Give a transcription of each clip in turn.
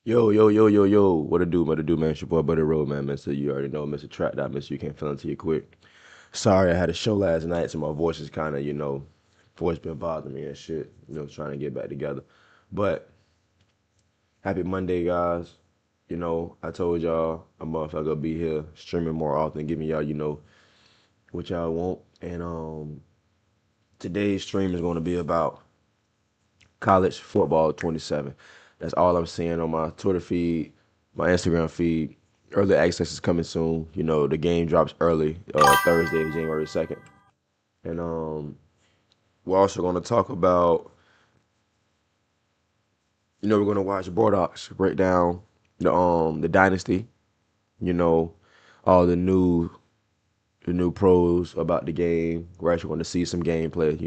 Yo, yo, yo, yo, yo. What it do, man? It's your boy BUDDYRO, man. Mister, you already know, Mr. Trap That, Mister, you can't feel it till you quick. Sorry, I had a show last night, so my voice is kind of, voice been bothering me and shit. Trying to get back together. But happy Monday, guys. I told y'all a motherfucker be here streaming more often, giving y'all, what y'all want. And today's stream is going to be about college football 27. That's all I'm seeing on my Twitter feed, my Instagram feed. Early access is coming soon. The game drops early, Thursday, January 2nd. And we're also going to talk about, we're going to watch Bordox break down the dynasty, you know, all the new pros about the game. We're actually going to see some gameplay.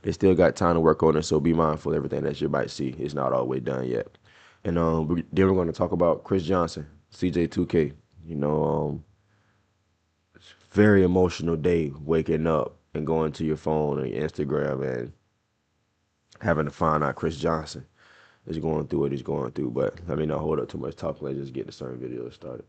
They still got time to work on it, so be mindful of everything that you might see. It's not all the way done yet. And then we're going to talk about Chris Johnson, cj2k. It's a very emotional day waking up and going to your phone and your Instagram and having to find out Chris Johnson is going through what he's going through. But let me not hold up too much talk. Let's just get the certain videos started.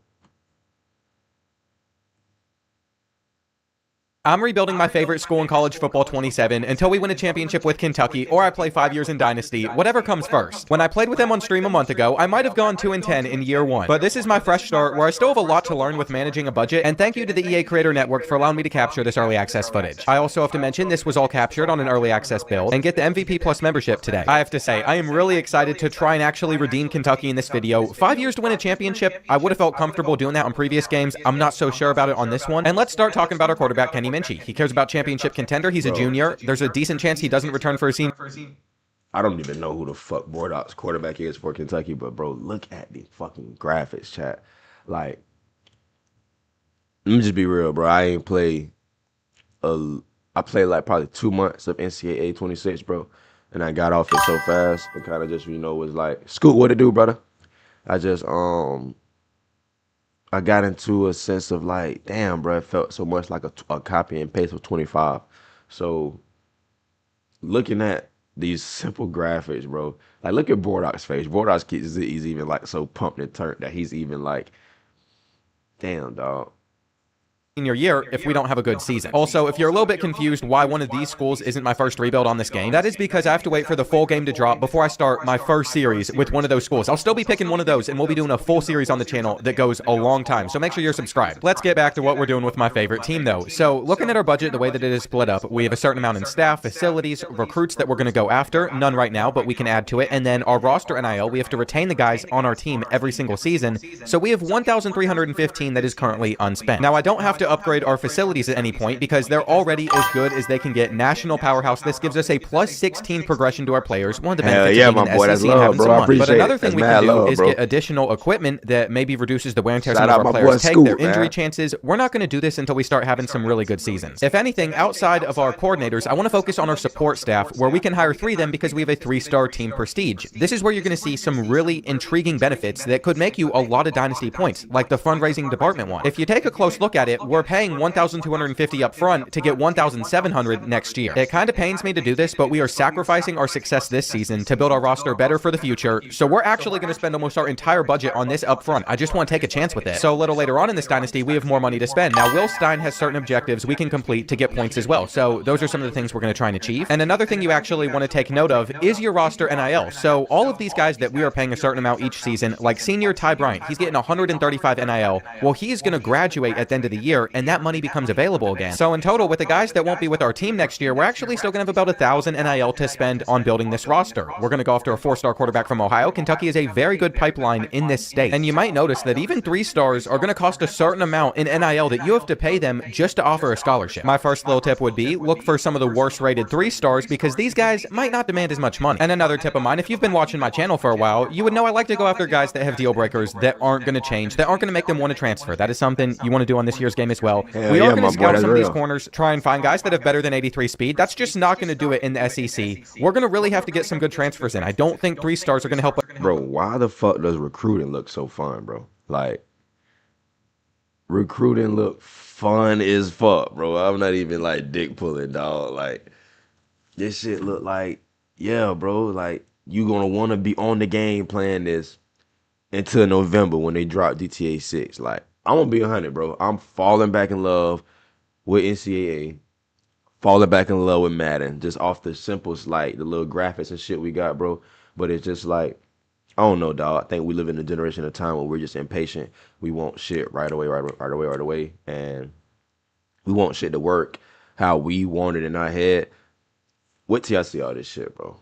I'm rebuilding my favorite school in college football 27 until we win a championship with Kentucky or I play 5 years in Dynasty, whatever comes first. When I played with them on stream a month ago, I might have gone 2-10 in year 1. But this is my fresh start where I still have a lot to learn with managing a budget, and thank you to the EA Creator Network for allowing me to capture this early access footage. I also have to mention this was all captured on an early access build, and get the MVP Plus membership today. I have to say, I am really excited to try and actually redeem Kentucky in this video. 5 years to win a championship, I would have felt comfortable doing that on previous games. I'm not so sure about it on this one. And let's start talking about our quarterback, Kenny Minchie. He cares about championship contender. He's a junior. There's a decent chance he doesn't return for a senior. I don't even know who the fuck Bordock's quarterback is for Kentucky, but bro, look at the fucking graphics, chat. Like, let me just be real, bro. I played like probably 2 months of NCAA 26, bro, and I got off it so fast and kind of just was like, Scoot, what it do, brother? I got into a sense of like, damn, bro, it felt so much like a copy and paste of 25. So looking at these simple graphics, bro, like look at Bordock's face. He's even like so pumped and turned that he's even like, damn, dog. Senior year if we don't have a good season. Also, if you're a little bit confused why one of these schools isn't my first rebuild on this game, that is because I have to wait for the full game to drop before I start my first series with one of those schools. I'll still be picking one of those, and we'll be doing a full series on the channel that goes a long time, so make sure you're subscribed. Let's get back to what we're doing with my favorite team, though. So, looking at our budget, the way that it is split up, we have a certain amount in staff, facilities, recruits that we're going to go after, none right now, but we can add to it, and then our roster NIL, we have to retain the guys on our team every single season, so we have 1,315 that is currently unspent. Now, I don't have to upgrade our facilities at any point because they're already as good as they can get. National powerhouse. This gives us a plus 16 progression to our players. One of the benefits of being in the SEC and having some money. But another thing we can do is get additional equipment that maybe reduces the wear and tear some of our players take, their injury chances. We're not going to do this until we start having some really good seasons. If anything, outside of our coordinators, I want to focus on our support staff where we can hire 3 of them because we have a 3-star team prestige. This is where you're going to see some really intriguing benefits that could make you a lot of dynasty points, like the fundraising department one. If you take a close look at it, we're paying 1,250 up front to get 1,700 next year. It kind of pains me to do this, but we are sacrificing our success this season to build our roster better for the future, so we're actually going to spend almost our entire budget on this up front. I just want to take a chance with it. So a little later on in this dynasty, we have more money to spend. Now, Will Stein has certain objectives we can complete to get points as well, so those are some of the things we're going to try and achieve. And another thing you actually want to take note of is your roster NIL. So all of these guys that we are paying a certain amount each season, like senior Ty Bryant, he's getting 135 NIL. Well, he's going to graduate at the end of the year, and that money becomes available again. So in total, with the guys that won't be with our team next year, we're actually still going to have about 1,000 NIL to spend on building this roster. We're going to go after a 4-star quarterback from Ohio. Kentucky is a very good pipeline in this state. And you might notice that even 3 stars are going to cost a certain amount in NIL that you have to pay them just to offer a scholarship. My first little tip would be look for some of the worst rated 3 stars because these guys might not demand as much money. And another tip of mine, if you've been watching my channel for a while, you would know I like to go after guys that have deal breakers that aren't going to change, that aren't going to make them want to transfer. That is something you want to do on this year's game as well. We are going to scout some of these corners, try and find guys that have better than 83 speed. That's just not going to do it in the SEC. We're going to really have to get some good transfers in. I don't think 3 stars are going to help us. Bro, why the fuck does recruiting look so fun, bro? Like, recruiting look fun as fuck, bro. I'm not even like dick pulling, dog. Like, this shit look like, yeah, bro, like, you gonna want to be on the game playing this. until November when they drop GTA 6. Like, I'm gonna be 100, bro. I'm falling back in love with NCAA, falling back in love with Madden, just off the simplest, like the little graphics and shit we got, bro. But it's just like, I don't know, dog. I think we live in a generation of time where we're just impatient. We want shit right away, right away, and we want shit to work how we want it in our head. Wait till I see all this shit, bro.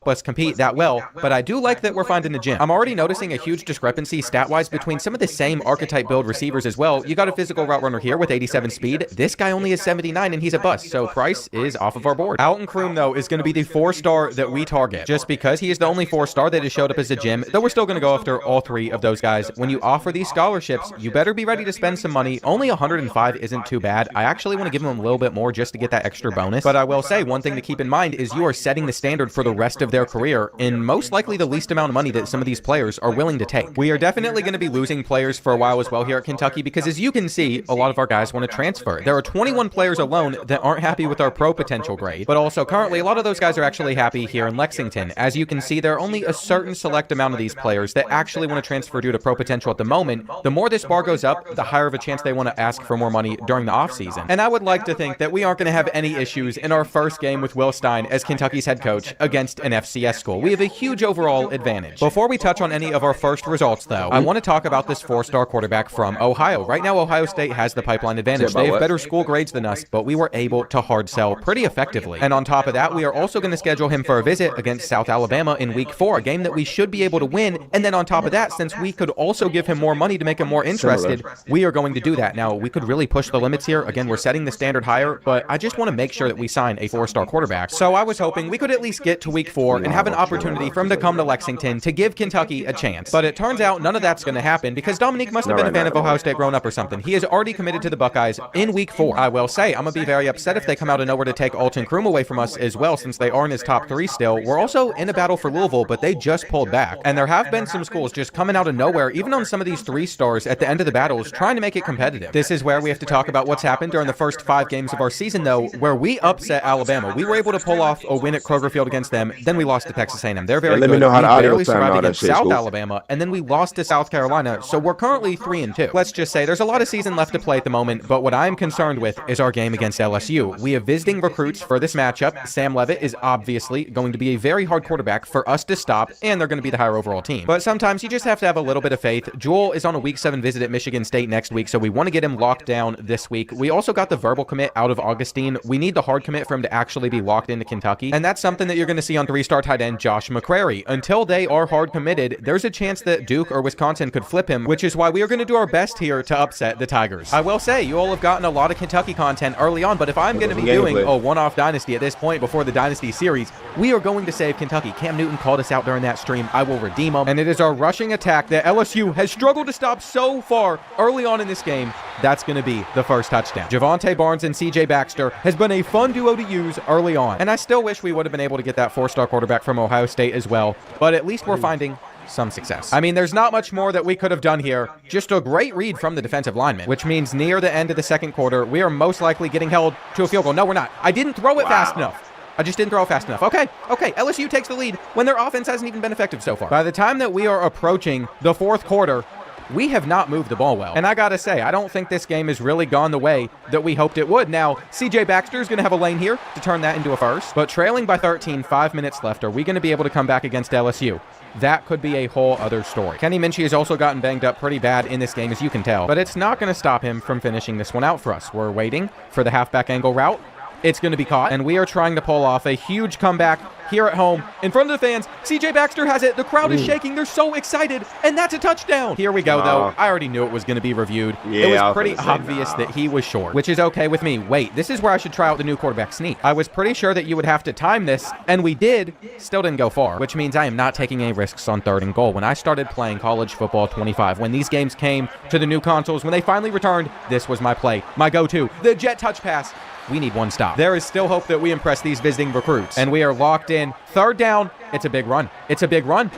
Us compete that well, but I do like that we're finding the gym. I'm already noticing a huge discrepancy stat-wise between some of the same archetype build receivers as well. You got a physical route runner here with 87 speed. This guy only has 79 and he's a bust, so Price is off of our board. Alton Kroom, though, is going to be the 4-star that we target, just because he is the only 4-star that has showed up as a gym, though we're still going to go after all 3 of those guys. When you offer these scholarships, you better be ready to spend some money. Only 105 isn't too bad. I actually want to give him a little bit more just to get that extra bonus, but I will say one thing to keep in mind is you are setting the standard for the rest of their career in most likely the least amount of money that some of these players are willing to take. We are definitely going to be losing players for a while as well here at Kentucky because, as you can see, a lot of our guys want to transfer. There are 21 players alone that aren't happy with our pro potential grade, but also currently a lot of those guys are actually happy here in Lexington. As you can see, there are only a certain select amount of these players that actually want to transfer due to pro potential at the moment. The more this bar goes up, the higher of a chance they want to ask for more money during the offseason. And I would like to think that we aren't going to have any issues in our first game with Will Stein as Kentucky's head coach against an FCS school. We have a huge overall advantage. Before we touch on any of our first results, though, I want to talk about this 4-star quarterback from Ohio. Right now, Ohio State has the pipeline advantage. They have better school grades than us, but we were able to hard sell pretty effectively. And on top of that, we are also going to schedule him for a visit against South Alabama in week 4, a game that we should be able to win. And then on top of that, since we could also give him more money to make him more interested, we are going to do that. Now, we could really push the limits here. Again, we're setting the standard higher, but I just want to make sure that we sign a 4-star quarterback. So I was hoping we could at least get to week 4 and have an opportunity for him to come to Lexington to give Kentucky a chance. But it turns out none of that's going to happen because Dominique must have been a fan of Ohio State growing up or something. He is already committed to the Buckeyes in week 4. I will say, I'm going to be very upset if they come out of nowhere to take Alton Kroom away from us as well, since they are in his top 3 still. We're also in a battle for Louisville, but they just pulled back. And there have been some schools just coming out of nowhere, even on some of these 3-stars at the end of the battles, trying to make it competitive. This is where we have to talk about what's happened during the first 5 games of our season, though, where we upset Alabama. We were able to pull off a win at Kroger Field against them, then we lost to Texas A&M. They're very good. Let me know how the audio barely survived sound against South Alabama, and then we lost to South Carolina, so we're currently 3-2. Let's just say there's a lot of season left to play at the moment, but what I'm concerned with is our game against LSU. We have visiting recruits for this matchup. Sam Leavitt is obviously going to be a very hard quarterback for us to stop, and they're going to be the higher overall team. But sometimes you just have to have a little bit of faith. Jewel is on a week 7 visit at Michigan State next week, so we want to get him locked down this week. We also got the verbal commit out of Augustine. We need the hard commit for him to actually be locked into Kentucky, and that's something that you're going to see on 3-star tight end Josh McCrary. Until they are hard committed, there's a chance that Duke or Wisconsin could flip him, which is why we are going to do our best here to upset the Tigers. I will say, you all have gotten a lot of Kentucky content early on, but if I'm going to be doing a one-off dynasty at this point before the dynasty series, we are going to save Kentucky. Cam Newton called us out during that stream. I will redeem him, and it is our rushing attack that LSU has struggled to stop so far early on in this game. That's going to be the first touchdown. Javonte Barnes and CJ Baxter has been a fun duo to use early on, and I still wish we would have been able to get that 4-star quarterback from Ohio State as well, but at least we're finding some success. I mean, there's not much more that we could have done here. Just a great read from the defensive lineman, which means near the end of the second quarter, we are most likely getting held to a field goal. No, we're not. I didn't throw it fast enough. I just didn't throw it fast enough. Okay, LSU takes the lead when their offense hasn't even been effective so far. By the time that we are approaching the 4th quarter, we have not moved the ball well. And I gotta say, I don't think this game has really gone the way that we hoped it would. Now, CJ Baxter is gonna have a lane here to turn that into a first, but trailing by 13, 5 minutes left, are we gonna be able to come back against LSU? That could be a whole other story. Kenny Minchie has also gotten banged up pretty bad in this game, as you can tell, but it's not gonna stop him from finishing this one out for us. We're waiting for the halfback angle route. It's going to be caught, and we are trying to pull off a huge comeback here at home in front of the fans. CJ Baxter has it. The crowd is shaking. They're so excited, and that's a touchdown. Here we go, though. I already knew it was going to be reviewed. Yeah, it was pretty obvious that he was short, which is okay with me. Wait, this is where I should try out the new quarterback sneak. I was pretty sure that you would have to time this, and we did. Still didn't go far, which means I am not taking any risks on 3rd and goal. When I started playing college football 25, when these games came to the new consoles, when they finally returned, this was my play, my go-to, the jet touch pass. We need one stop. There is still hope that we impress these visiting recruits, and we are locked in. 3rd down. It's a big run. It's a big run.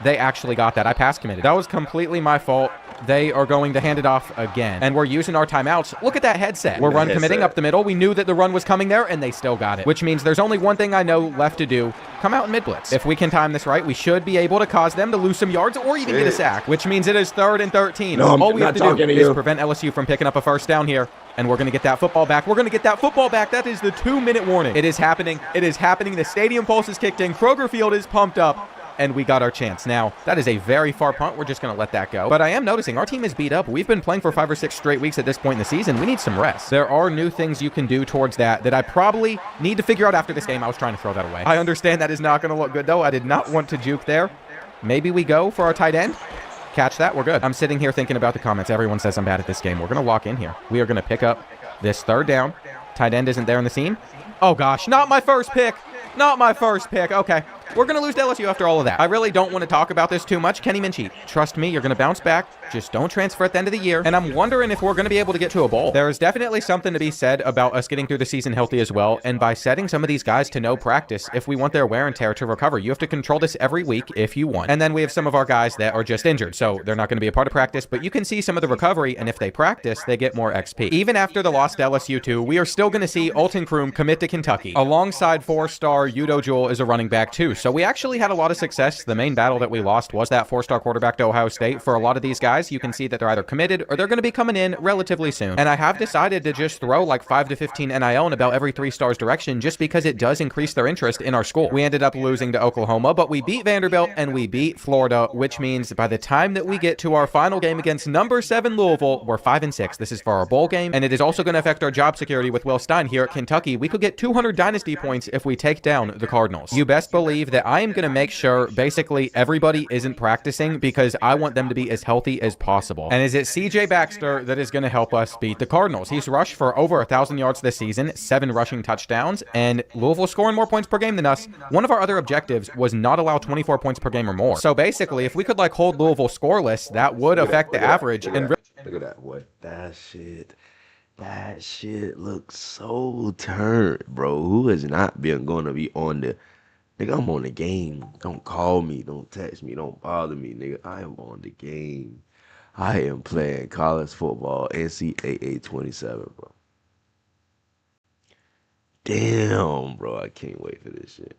They actually got that. I pass committed. That was completely my fault. they are going to hand it off again. And we're using our timeouts. Look at that headset. We're run committing up the middle. We knew that the run was coming there, and they still got it, which means there's only one thing I know left to do. Come out in mid-blitz. If we can time this right, we should be able to cause them to lose some yards or even get a sack, which means it is 3rd and 13. No, all we have to do is prevent LSU from picking up a first down here. And we're going to get that football back. We're going to get that football back. That is the 2-minute warning. It is happening. It is happening. The stadium pulse is kicked in. Kroger Field is pumped up. And we got our chance. Now, that is a very far punt. We're just going to let that go. But I am noticing our team is beat up. We've been playing for 5 or 6 straight weeks at this point in the season. We need some rest. There are new things you can do towards that I probably need to figure out after this game. I was trying to throw that away. I understand that is not going to look good, though. I did not want to juke there. Maybe we go for our tight end. Catch that. We're good. I'm sitting here thinking about the comments. Everyone says I'm bad at this game. We're going to lock in here. We are going to pick up this 3rd down. Tight end isn't there in the scene. Oh, gosh. Not my first pick. Not my first pick. Okay. We're going to lose to LSU after all of that. I really don't want to talk about this too much. Kenny Minchie, trust me, you're going to bounce back. Just don't transfer at the end of the year. And I'm wondering if we're going to be able to get to a bowl. There is definitely something to be said about us getting through the season healthy as well. And by setting some of these guys to no practice, if we want their wear and tear to recover, you have to control this every week if you want. And then we have some of our guys that are just injured. So they're not going to be a part of practice, but you can see some of the recovery. And if they practice, they get more XP. Even after the loss to LSU 2, we are still going to see Alton Kroom commit to Kentucky. Alongside 4-star Udo Jewell is a running back too. So we actually had a lot of success. The main battle that we lost was that 4-star quarterback to Ohio State. For a lot of these guys, you can see that they're either committed or they're going to be coming in relatively soon. And I have decided to just throw like 5 to 15 NIL in about every 3 stars direction just because it does increase their interest in our school. We ended up losing to Oklahoma, but we beat Vanderbilt and we beat Florida, which means by the time that we get to our final game against number 7 Louisville, we're 5-6. This is for our bowl game, and it is also going to affect our job security with Will Stein here at Kentucky. We could get 200 dynasty points if we take down the Cardinals. You best believe that I am going to make sure basically everybody isn't practicing because I want them to be as healthy as possible. And is it CJ Baxter that is going to help us beat the Cardinals? He's rushed for over 1,000 yards this season, 7 rushing touchdowns, and Louisville scoring more points per game than us. One of our other objectives was not allow 24 points per game or more. So basically, if we could like hold Louisville scoreless, that would affect the average. And look at that, boy. That shit looks so turned, bro. Who has not been going to be on the... Nigga, I'm on the game. Don't call me. Don't text me. Don't bother me, nigga. I am on the game. I am playing college football, NCAA 27, bro. Damn, bro. I can't wait for this shit.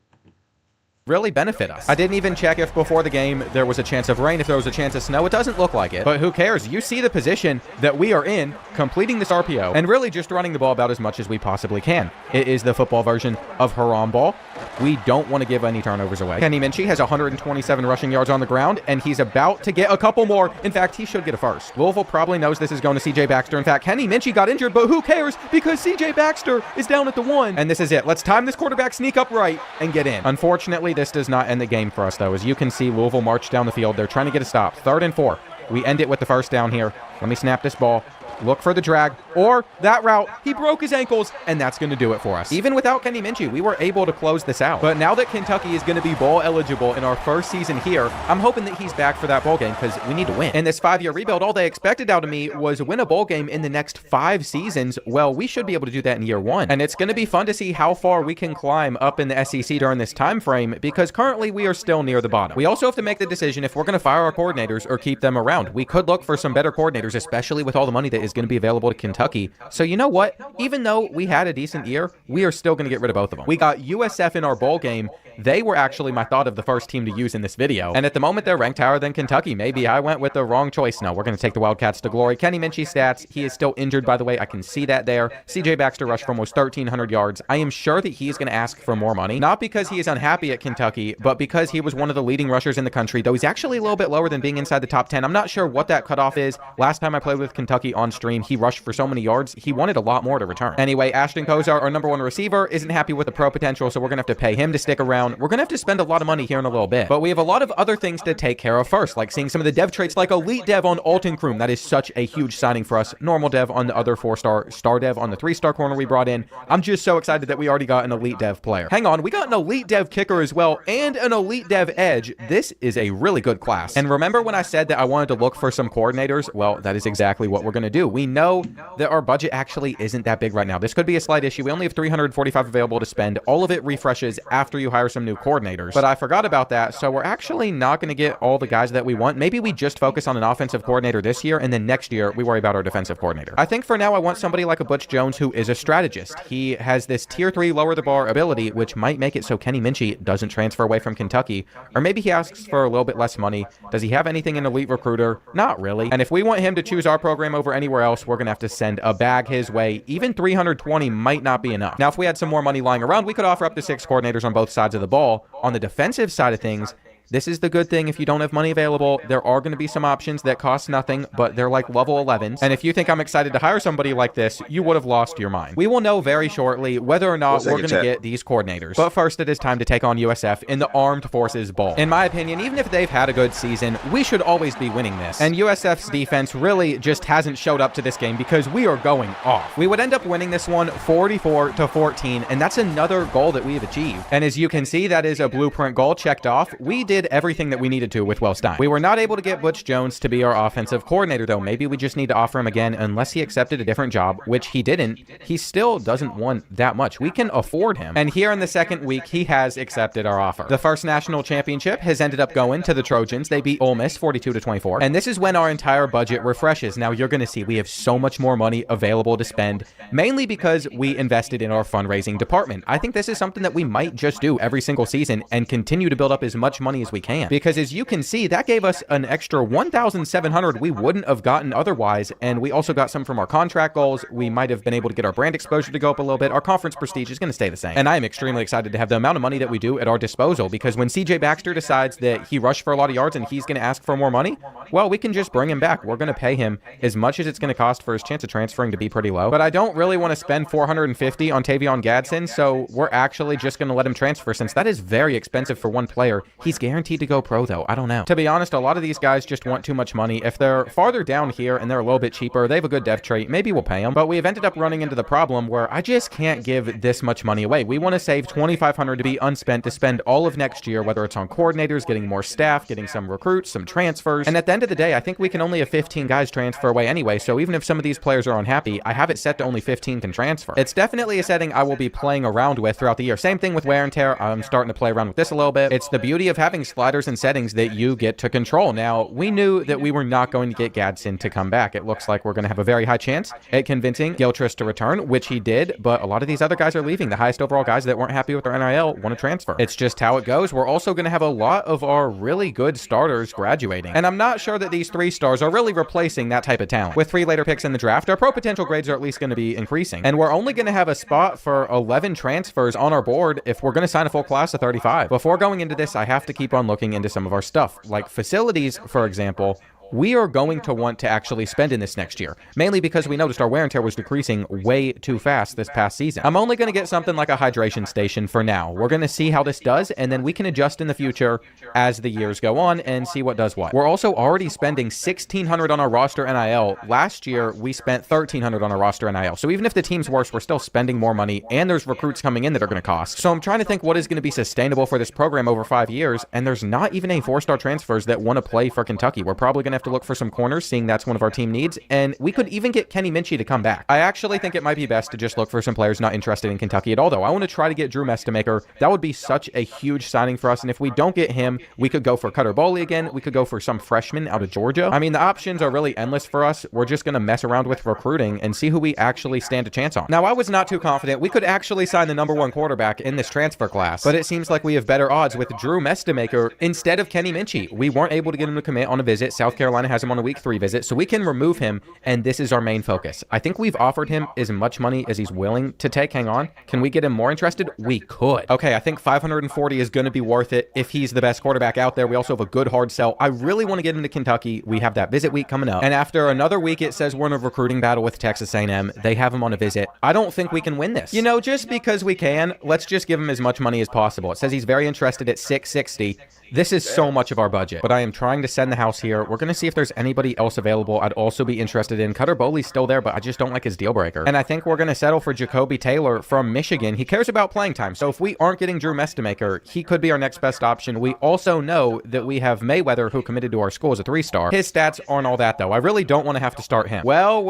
Really benefit us. I didn't even check if before the game there was a chance of rain, if there was a chance of snow. It doesn't look like it, but who cares? You see the position that we are in, completing this RPO, and really just running the ball about as much as we possibly can. It is the football version of Haram ball. We don't want to give any turnovers away. Kenny Minchie has 127 rushing yards on the ground, and he's about to get a couple more. In fact, he should get a first. Louisville probably knows this is going to CJ Baxter. In fact, Kenny Minchie got injured, but who cares? Because CJ Baxter is down at the 1. And this is it. Let's time this quarterback sneak up right and get in. Unfortunately, this does not end the game for us, though. As you can see, Louisville march down the field. They're trying to get a stop. 3rd and 4. We end it with the first down here. Let me snap this ball. Look for the drag, or that route. He broke his ankles, and that's going to do it for us. Even without Kenny Minchie, we were able to close this out. But now that Kentucky is going to be bowl eligible in our first season here, I'm hoping that he's back for that bowl game because we need to win. In this 5-year rebuild, all they expected out of me was win a bowl game in the next 5 seasons. Well, we should be able to do that in year 1. And it's going to be fun to see how far we can climb up in the SEC during this time frame because currently we are still near the bottom. We also have to make the decision if we're going to fire our coordinators or keep them around. We could look for some better coordinators, especially with all the money that is going to be available to Kentucky. So you know what? Even though we had a decent year, we are still going to get rid of both of them. We got USF in our bowl game. They were actually my thought of the first team to use in this video. And at the moment, they're ranked higher than Kentucky. Maybe I went with the wrong choice. No, we're going to take the Wildcats to glory. Kenny Minchie stats. He is still injured, by the way. I can see that there. CJ Baxter rushed for almost 1,300 yards. I am sure that he's going to ask for more money. Not because he is unhappy at Kentucky, but because he was one of the leading rushers in the country, though he's actually a little bit lower than being inside the top 10. I'm not sure what that cutoff is. Last time I played with Kentucky on stream, he rushed for so many yards. He wanted a lot more to return. Anyway, Ashton Kozar, our number 1 receiver, isn't happy with the pro potential, so we're going to have to pay him to stick around. We're going to have to spend a lot of money here in a little bit. But we have a lot of other things to take care of first, like seeing some of the dev traits like Elite Dev on Alton Kroom. That is such a huge signing for us. Normal Dev on the other 4-star, Star Dev on the 3-star corner we brought in. I'm just so excited that we already got an Elite Dev player. Hang on, we got an Elite Dev kicker as well and an Elite Dev edge. This is a really good class. And remember when I said that I wanted to look for some coordinators? Well, that is exactly what we're going to do. We know that our budget actually isn't that big right now. This could be a slight issue. We only have $345 available to spend. All of it refreshes after you hire some new coordinators. But I forgot about that, so we're actually not going to get all the guys that we want. Maybe we just focus on an offensive coordinator this year, and then next year we worry about our defensive coordinator. I think for now I want somebody like a Butch Jones who is a strategist. He has this tier 3 lower the bar ability, which might make it so Kenny Minchie doesn't transfer away from Kentucky. Or maybe he asks for a little bit less money. Does he have anything in Elite Recruiter? Not really. And if we want him to choose our program over anywhere else, we're going to have to send a bag his way. Even 320 might not be enough. Now, if we had some more money lying around, we could offer up to 6 coordinators on both sides of the ball. On the defensive side of things, this is the good thing. If you don't have money available, there are going to be some options that cost nothing, but they're like level 11s. And if you think I'm excited to hire somebody like this, you would have lost your mind. We will know very shortly whether or not we're going to get these coordinators. But first, it is time to take on USF in the Armed Forces Bowl. In my opinion, even if they've had a good season, we should always be winning this. And USF's defense really just hasn't showed up to this game because we are going off. We would end up winning this one 44-14, and that's another goal that we have achieved. And as you can see, that is a blueprint goal checked off. We did everything that we needed to with Will Stein. We were not able to get Butch Jones to be our offensive coordinator, though. Maybe we just need to offer him again, unless he accepted a different job, which he didn't. He still doesn't want that much. We can afford him. And here in the second week, he has accepted our offer. The first national championship has ended up going to the Trojans. They beat Ole Miss 42-24. And this is when our entire budget refreshes. Now, you're going to see we have so much more money available to spend, mainly because we invested in our fundraising department. I think this is something that we might just do every single season and continue to build up as much money as we can. Because as you can see, that gave us an extra 1,700 we wouldn't have gotten otherwise. And we also got some from our contract goals. We might have been able to get our brand exposure to go up a little bit. Our conference prestige is going to stay the same. And I am extremely excited to have the amount of money that we do at our disposal, because when CJ Baxter decides that he rushed for a lot of yards and he's going to ask for more money, well, we can just bring him back. We're going to pay him as much as it's going to cost for his chance of transferring to be pretty low. But I don't really want to spend $450 on Tavion Gadsden, so we're actually just going to let him transfer, since that is very expensive for one player. He's guaranteed to go pro, though. I don't know. To be honest, a lot of these guys just want too much money. If they're farther down here and they're a little bit cheaper, they have a good dev trait, maybe we'll pay them. But we have ended up running into the problem where I just can't give this much money away. We want to save $2,500 to be unspent to spend all of next year, whether it's on coordinators, getting more staff, getting some recruits, some transfers. And at the end of the day, I think we can only have 15 guys transfer away anyway. So even if some of these players are unhappy, I have it set to only 15 can transfer. It's definitely a setting I will be playing around with throughout the year. Same thing with wear and tear. I'm starting to play around with this a little bit. It's the beauty of having sliders and settings that you get to control. Now, we knew that we were not going to get Gadsden to come back. It looks like we're going to have a very high chance at convincing Gilchrist to return, which he did, but a lot of these other guys are leaving. The highest overall guys that weren't happy with their NIL want to transfer. It's just how it goes. We're also going to have a lot of our really good starters graduating, and I'm not sure that these 3 stars are really replacing that type of talent. With 3 later picks in the draft, our pro potential grades are at least going to be increasing, and we're only going to have a spot for 11 transfers on our board if we're going to sign a full class of 35. Before going into this, I have to keep on looking into some of our stuff, like facilities, for example. We are going to want to actually spend in this next year, mainly because we noticed our wear and tear was decreasing way too fast this past season. I'm only going to get something like a hydration station for now. We're going to see how this does, and then we can adjust in the future as the years go on and see what does what. We're also already spending $1,600 on our roster NIL. Last year, we spent $1,300 on our roster NIL. So even if the team's worse, we're still spending more money, and there's recruits coming in that are going to cost. So I'm trying to think what is going to be sustainable for this program over 5 years, and there's not even a 4-star transfers that want to play for Kentucky. We're probably going to have to look for some corners, seeing that's one of our team needs, and we could even get Kenny Minchie to come back. I actually think it might be best to just look for some players not interested in Kentucky at all, though. I want to try to get Drew Mestamaker. That would be such a huge signing for us, and if we don't get him, we could go for Cutter Boley again. We could go for some freshman out of Georgia. I mean, the options are really endless for us. We're just going to mess around with recruiting and see who we actually stand a chance on. Now, I was not too confident we could actually sign the #1 quarterback in this transfer class, but it seems like we have better odds with Drew Mestamaker instead of Kenny Minchie. We weren't able to get him to commit on a visit. South Carolina has him on a week 3 visit, so we can remove him, and this is our main focus. I think we've offered him as much money as he's willing to take. Hang on. Can we get him more interested? We could. Okay, I think 540 is going to be worth it if he's the best quarterback out there. We also have a good hard sell. I really want to get him to Kentucky. We have that visit week coming up, and after another week, it says we're in a recruiting battle with Texas A&M. They have him on a visit. I don't think we can win this. You know, just because we can, let's just give him as much money as possible. It says he's very interested at $660. This is so much of our budget, but I am trying to send the house here. We're going to see if there's anybody else available I'd also be interested in. Cutter Boley's still there, but I just don't like his deal breaker. And I think we're going to settle for Jacoby Taylor from Michigan. He cares about playing time, so if we aren't getting Drew Mestemaker, he could be our next best option. We also know that we have Mayweather, who committed to our school as a 3-star. His stats aren't all that, though. I really don't want to have to start him. Well,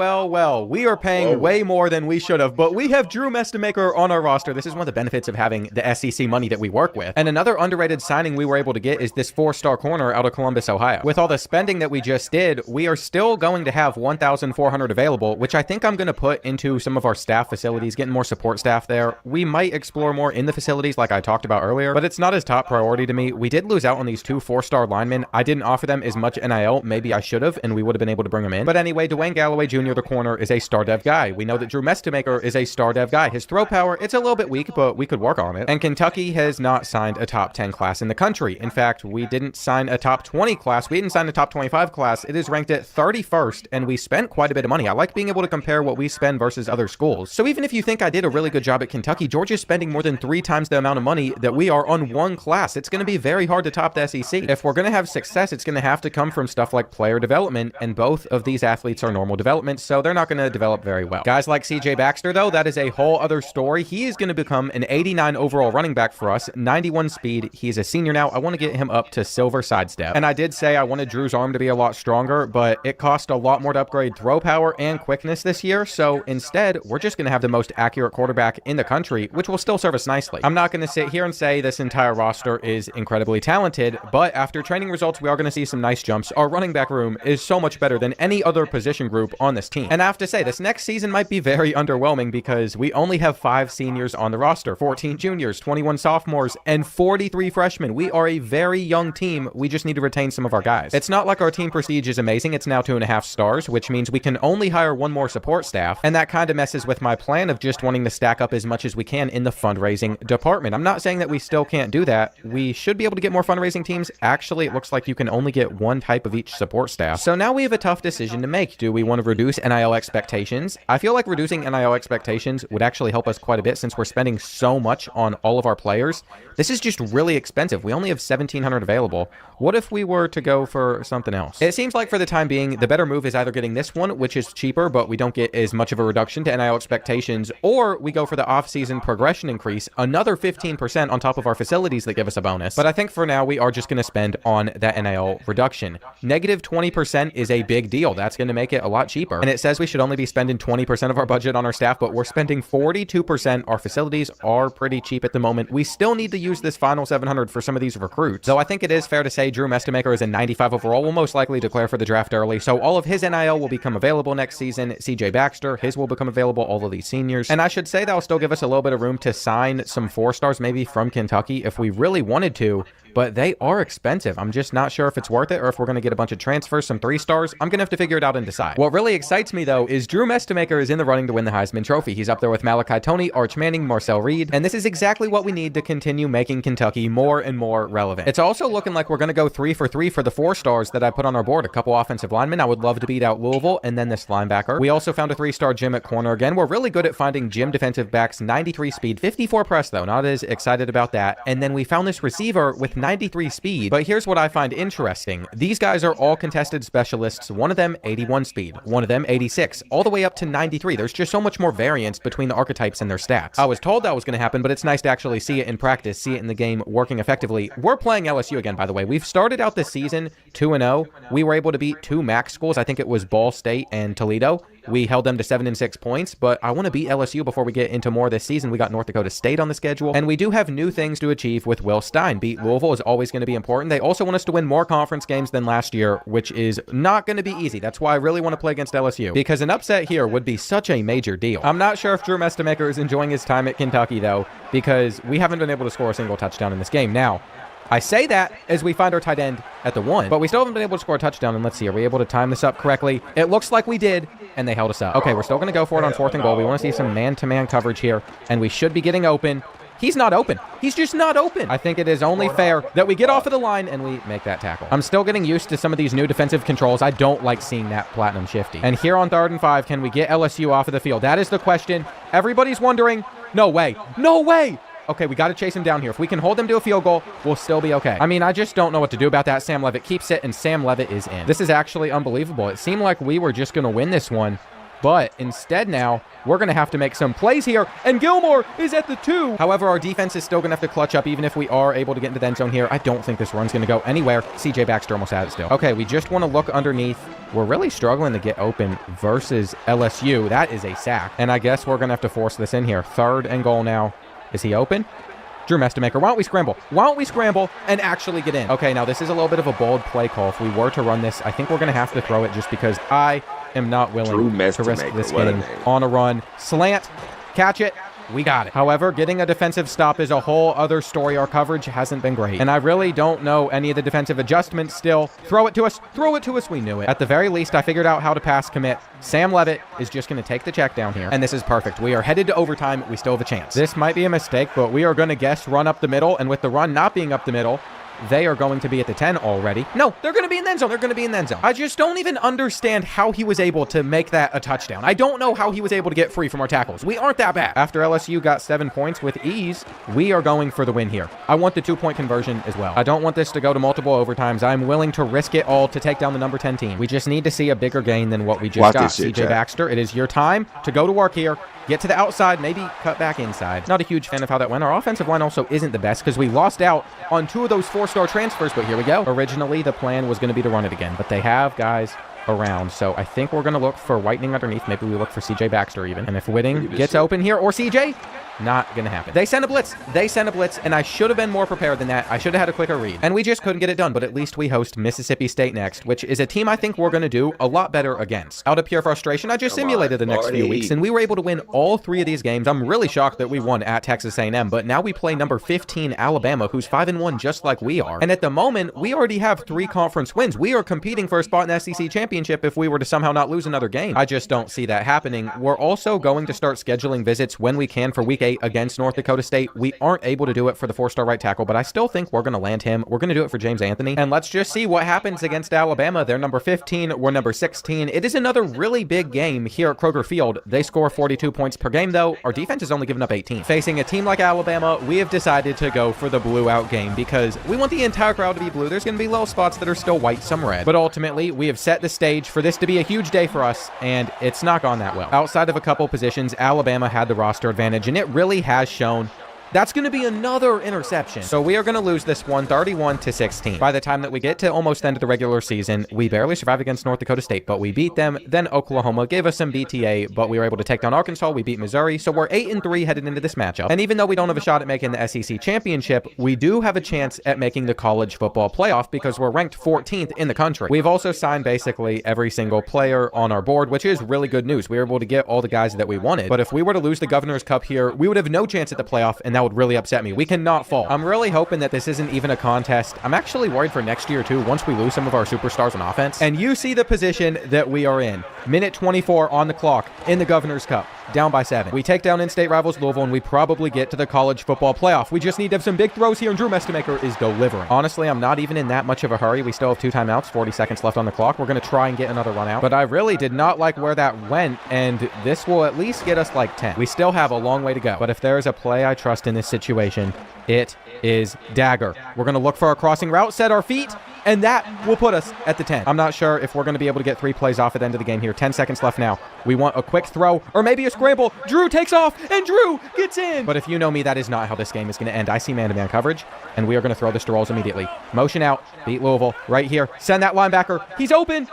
we are paying way more than we should have, but we have Drew Mestemaker on our roster. This is one of the benefits of having the SEC money that we work with. And another underrated signing we were able to get is this 4-star corner out of Columbus, Ohio. With all the spending that we just did, we are still going to have 1,400 available, which I think I'm going to put into some of our staff facilities, getting more support staff there. We might explore more in the facilities like I talked about earlier, but it's not as top priority to me. We did lose out on these 2 4-star linemen. I didn't offer them as much NIL. Maybe I should have, and we would have been able to bring them in. But anyway, Dwayne Galloway Jr., the corner, is a star dev guy. We know that Drew Mestemaker is a star dev guy. His throw power, it's a little bit weak, but we could work on it. And Kentucky has not signed a top 10 class in the country. In fact, we didn't sign a top 20 class. We didn't sign a top 25 class. It is ranked at 31st, and we spent quite a bit of money. I like being able to compare what we spend versus other schools. So even if you think I did a really good job at Kentucky, Georgia's spending more than 3 times the amount of money that we are on one class. It's going to be very hard to top the SEC. If we're going to have success, it's going to have to come from stuff like player development, and both of these athletes are normal development, so they're not going to develop very well. Guys like CJ Baxter, though, that is a whole other story. He is going to become an 89 overall running back for us, 91 speed. He's a senior now. I want to get him up to silver sidestep. And I did say I wanted Drew's arm to be a lot stronger, but it cost a lot more to upgrade throw power and quickness this year, so instead, we're just going to have the most accurate quarterback in the country, which will still serve us nicely. I'm not going to sit here and say this entire roster is incredibly talented, but after training results, we are going to see some nice jumps. Our running back room is so much better than any other position group on this team. And I have to say, this next season might be very underwhelming because we only have 5 seniors on the roster, 14 juniors, 21 sophomores, and 43 freshmen. We are a very young team. We just need to retain some of our guys. It's not like our team prestige is amazing. It's now 2.5 stars, which means we can only hire 1 more support staff, and that kind of messes with my plan of just wanting to stack up as much as we can in the fundraising department. I'm not saying that we still can't do that. We should be able to get more fundraising teams. Actually, it looks like you can only get 1 type of each support staff. So now we have a tough decision to make. Do we want to reduce NIL expectations? I feel like reducing NIL expectations would actually help us quite a bit since we're spending so much on all of our players. This is just really expensive. We only have 1,700 available. What if we were to go for something else? It seems like for the time being, the better move is either getting this one, which is cheaper, but we don't get as much of a reduction to NIL expectations, or we go for the off-season progression increase, another 15% on top of our facilities that give us a bonus. But I think for now, we are just going to spend on that NIL reduction. Negative 20% is a big deal. That's going to make it a lot cheaper. And it says we should only be spending 20% of our budget on our staff, but we're spending 42%. Our facilities are pretty cheap at the moment. We still need to use this final 700 for some of these recruits. Though I think it is fair to say Drew Mestemaker is a 95 overall. We'll most likely declare for the draft early, so all of his NIL will become available next season. CJ Baxter, his will become available, all of these seniors. And I should say that'll still give us a little bit of room to sign some 4-stars maybe from Kentucky if we really wanted to, but they are expensive. I'm just not sure if it's worth it or if we're going to get a bunch of transfers, some 3-stars. I'm going to have to figure it out and decide. What really excites me, though, is Drew Mestemaker is in the running to win the Heisman Trophy. He's up there with Malachi Toney, Arch Manning, Marcel Reed, and this is exactly what we need to continue making Kentucky more and more relevant. It's also looking like we're going to go 3 for 3 for the 4-stars that I put on our board. A couple offensive linemen. I would love to beat out Louisville, and then this linebacker. We also found a 3-star Jim at corner again. We're really good at finding Jim defensive backs, 93 speed, 54 press, though. Not as excited about that. And then we found this receiver with 93 speed. But here's what I find interesting. These guys are all contested specialists. One of them 81 speed, one of them 86, all the way up to 93. There's just so much more variance between the archetypes and their stats. I was told that was going to happen, but it's nice to actually see it in practice, see it in the game working effectively. We're playing LSU again, by the way. We've started out this season 2-0. We were able to beat 2 MAC schools. I think it was Ball State and Toledo. We held them to 7 and 6 points, but I want to beat LSU before we get into more this season. We got North Dakota State on the schedule, and we do have new things to achieve with Will Stein. Beat Louisville is always going to be important. They also want us to win more conference games than last year, which is not going to be easy. That's why I really want to play against LSU, because an upset here would be such a major deal. I'm not sure if Drew Mestemaker is enjoying his time at Kentucky, though, because we haven't been able to score a single touchdown in this game. Now, I say that as we find our tight end at the 1, but we still haven't been able to score a touchdown, and let's see, are we able to time this up correctly? It looks like we did, and they held us up. Okay, we're still going to go for it on 4th and goal. We want to see some man-to-man coverage here, and we should be getting open. He's not open. He's just not open. I think it is only fair that we get off of the line and we make that tackle. I'm still getting used to some of these new defensive controls. I don't like seeing that platinum shifty. And here on 3rd and 5, can we get LSU off of the field? That is the question. Everybody's wondering. No way. No way. Okay, we got to chase him down here. If we can hold them to a field goal, we'll still be okay. I mean, I just don't know what to do about that. Sam Levitt keeps it, and Sam Levitt is in. This is actually unbelievable. It seemed like we were just going to win this one, but instead now, we're going to have to make some plays here, and Gilmore is at the 2. However, our defense is still going to have to clutch up even if we are able to get into the end zone here. I don't think this run's going to go anywhere. CJ Baxter almost had it still. Okay, we just want to look underneath. We're really struggling to get open versus LSU. That is a sack, and I guess we're going to have to force this in here. 3rd and goal now. Is he open? Drew Mestamaker, why don't we scramble? Why don't we scramble and actually get in? Okay, now this is a little bit of a bold play call. If we were to run this, I think we're going to have to throw it just because I am not willing to risk this game on a run. Slant, catch it. We got it. However, getting a defensive stop is a whole other story. Our coverage hasn't been great, and I really don't know any of the defensive adjustments still. Throw it to us. Throw it to us. We knew it. At the very least, I figured out how to pass commit. Sam Levitt is just going to take the check down here, and this is perfect. We are headed to overtime. We still have a chance. This might be a mistake, but we are going to guess run up the middle, and with the run not being up the middle, they are going to be at the 10 already. No, they're going to be in the end zone. They're going to be in the end zone. I just don't even understand how he was able to make that a touchdown. I don't know how he was able to get free from our tackles. We aren't that bad. After LSU got 7 points with ease, we are going for the win here. I want the 2-point conversion as well. I don't want this to go to multiple overtimes. I'm willing to risk it all to take down the number 10 team. We just need to see a bigger gain than what we just got. CJ Baxter, it is your time to go to work here. Get to the outside, maybe cut back inside. Not a huge fan of how that went. Our offensive line also isn't the best because we lost out on 2 of those 4-star transfers, but here we go. Originally, the plan was going to be to run it again, but they have guys around, so I think we're going to look for Whitening underneath. Maybe we look for CJ Baxter even. And if Whitting gets open here, or CJ, not going to happen. They sent a blitz. They sent a blitz, and I should have been more prepared than that. I should have had a quicker read. And we just couldn't get it done, but at least we host Mississippi State next, which is a team I think we're going to do a lot better against. Out of pure frustration, I just simulated the next few weeks, and we were able to win all 3 of these games. I'm really shocked that we won at Texas A&M, but now we play number 15 Alabama, who's 5-1 just like we are. And at the moment, we already have 3 conference wins. We are competing for a spot in the SEC championship if we were to somehow not lose another game. I just don't see that happening. We're also going to start scheduling visits when we can for week 8 against North Dakota State. We aren't able to do it for the 4-star right tackle, but I still think we're going to land him. We're going to do it for James Anthony, and let's just see what happens against Alabama. They're number 15. We're number 16. It is another really big game here at Kroger Field. They score 42 points per game, though. Our defense has only given up 18. Facing a team like Alabama, we have decided to go for the blue out game because we want the entire crowd to be blue. There's going to be little spots that are still white, some red, but ultimately, we have set the stage for this to be a huge day for us, and it's not gone that well. Outside of a couple positions, Alabama had the roster advantage, and it really has shown. That's going to be another interception. So we are going to lose this one 31-16. By the time that we get to almost the end of the regular season, we barely survived against North Dakota State, but we beat them. Then Oklahoma gave us some BTA, but we were able to take down Arkansas. We beat Missouri. So we're 8-3 headed into this matchup. And even though we don't have a shot at making the SEC championship, we do have a chance at making the college football playoff because we're ranked 14th in the country. We've also signed basically every single player on our board, which is really good news. We were able to get all the guys that we wanted. But if we were to lose the Governor's Cup here, we would have no chance at the playoff, and that would really upset me. We cannot fall. I'm really hoping that this isn't even a contest. I'm actually worried for next year too, once we lose some of our superstars on offense. And you see the position that we are in. Minute 24 on the clock in the Governor's Cup. Down by 7. We take down in-state rivals Louisville, and we probably get to the college football playoff. We just need to have some big throws here, and Drew Mestamaker is delivering. Honestly, I'm not even in that much of a hurry. We still have 2 timeouts, 40 seconds left on the clock. We're going to try and get another run out, but I really did not like where that went, and this will at least get us like 10. We still have a long way to go, but if there is a play I trust in this situation, it is dagger. We're going to look for our crossing route, set our feet, and that will put us at the 10. I'm not sure if we're going to be able to get 3 plays off at the end of the game here. 10 seconds left now. We want a quick throw or maybe a scramble. Drew takes off, and Drew gets in. But if you know me, that is not how this game is going to end. I see man-to-man coverage, and we are going to throw this to Rolls immediately. Motion out, beat Louisville right here. Send that linebacker. He's open.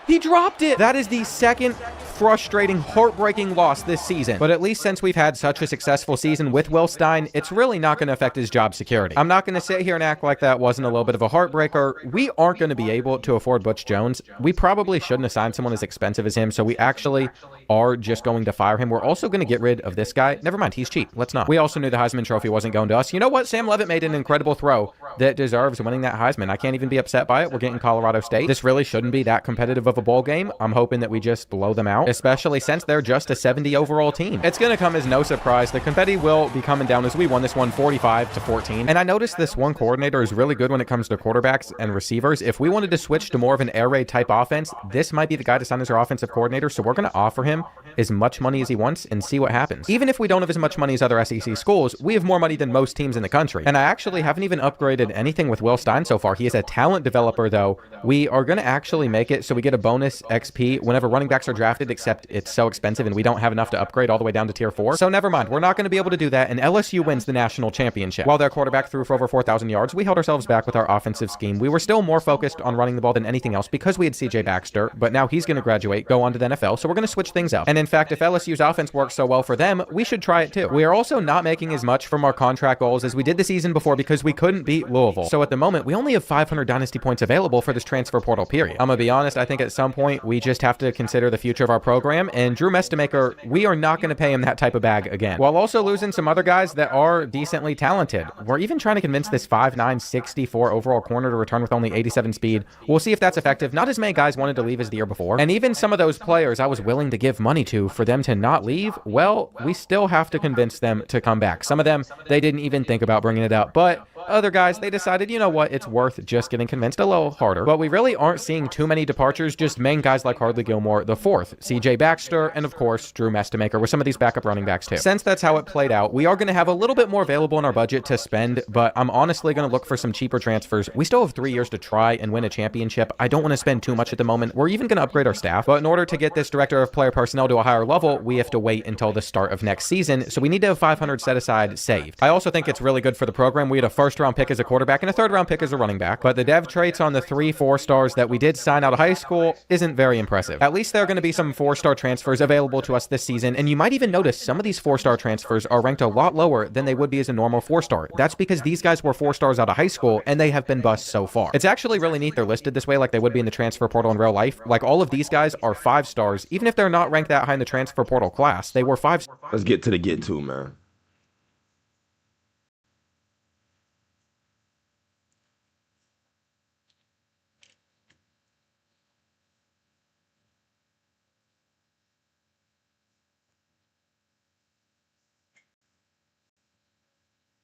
He dropped it. That is the second frustrating, heartbreaking loss this season. But at least since we've had such a successful season with Will Stein, it's really not going to affect his job security. I'm not going to sit here and act like that wasn't a little bit of a heartbreaker. We aren't going to be able to afford Butch Jones. We probably shouldn't have signed someone as expensive as him, so we actually are just going to fire him. We're also going to get rid of this guy. Never mind, he's cheap. Let's not. We also knew the Heisman Trophy wasn't going to us. You know what? Sam Levitt made an incredible throw that deserves winning that Heisman. I can't even be upset by it. We're getting Colorado State. This really shouldn't be that competitive of of a bowl game, I'm hoping that we just blow them out, especially since they're just a 70 overall team. It's going to come as no surprise. The confetti will be coming down as we won this one 45-14. And I noticed this one coordinator is really good when it comes to quarterbacks and receivers. If we wanted to switch to more of an air raid type offense, this might be the guy to sign as our offensive coordinator. So we're going to offer him as much money as he wants and see what happens. Even if we don't have as much money as other SEC schools, we have more money than most teams in the country. And I actually haven't even upgraded anything with Will Stein so far. He is a talent developer, though. We are going to actually make it so we get a bonus XP whenever running backs are drafted, except it's so expensive and we don't have enough to upgrade all the way down to tier 4. So never mind. We're not going to be able to do that, and LSU wins the national championship. While their quarterback threw for over 4,000 yards, we held ourselves back with our offensive scheme. We were still more focused on running the ball than anything else because we had CJ Baxter, but now he's going to graduate, go on to the NFL, so we're going to switch things up. And in fact, if LSU's offense works so well for them, we should try it too. We are also not making as much from our contract goals as we did the season before because we couldn't beat Louisville. So at the moment, we only have 500 dynasty points available for this transfer portal period. I'm going to be honest, I think at some point, we just have to consider the future of our program, and Drew Mestamaker, we are not going to pay him that type of bag again. While also losing some other guys that are decently talented. We're even trying to convince this 5'9", 64 overall corner to return with only 87 speed. We'll see if that's effective. Not as many guys wanted to leave as the year before. And even some of those players I was willing to give money to for them to not leave, well, we still have to convince them to come back. Some of them, they didn't even think about bringing it up, but other guys, they decided, you know what, it's worth just getting convinced a little harder. But we really aren't seeing too many departures, just main guys like Hardly Gilmore the fourth, CJ Baxter, and of course, Drew Mestamaker with some of these backup running backs too. Since that's how it played out, we are going to have a little bit more available in our budget to spend, but I'm honestly going to look for some cheaper transfers. We still have 3 years to try and win a championship. I don't want to spend too much at the moment. We're even going to upgrade our staff, but in order to get this director of player personnel to a higher level, we have to wait until the start of next season, so we need to have 500 set aside saved. I also think it's really good for the program. We had a first-round pick as a quarterback and a third-round pick as a running back, but the dev traits on the 3 4-stars that we did sign out of high school isn't very impressive. At least there are going to be some 4-star transfers available to us this season, and you might even notice some of these 4-star transfers are ranked a lot lower than they would be as a normal 4-star. That's because these guys were 4 stars out of high school, and they have been busts so far. It's actually really neat they're listed this way like they would be in the transfer portal in real life. Like, all of these guys are 5 stars, even if they're not ranked that high in the transfer portal class. They were 5 stars. Let's get to the get to, man.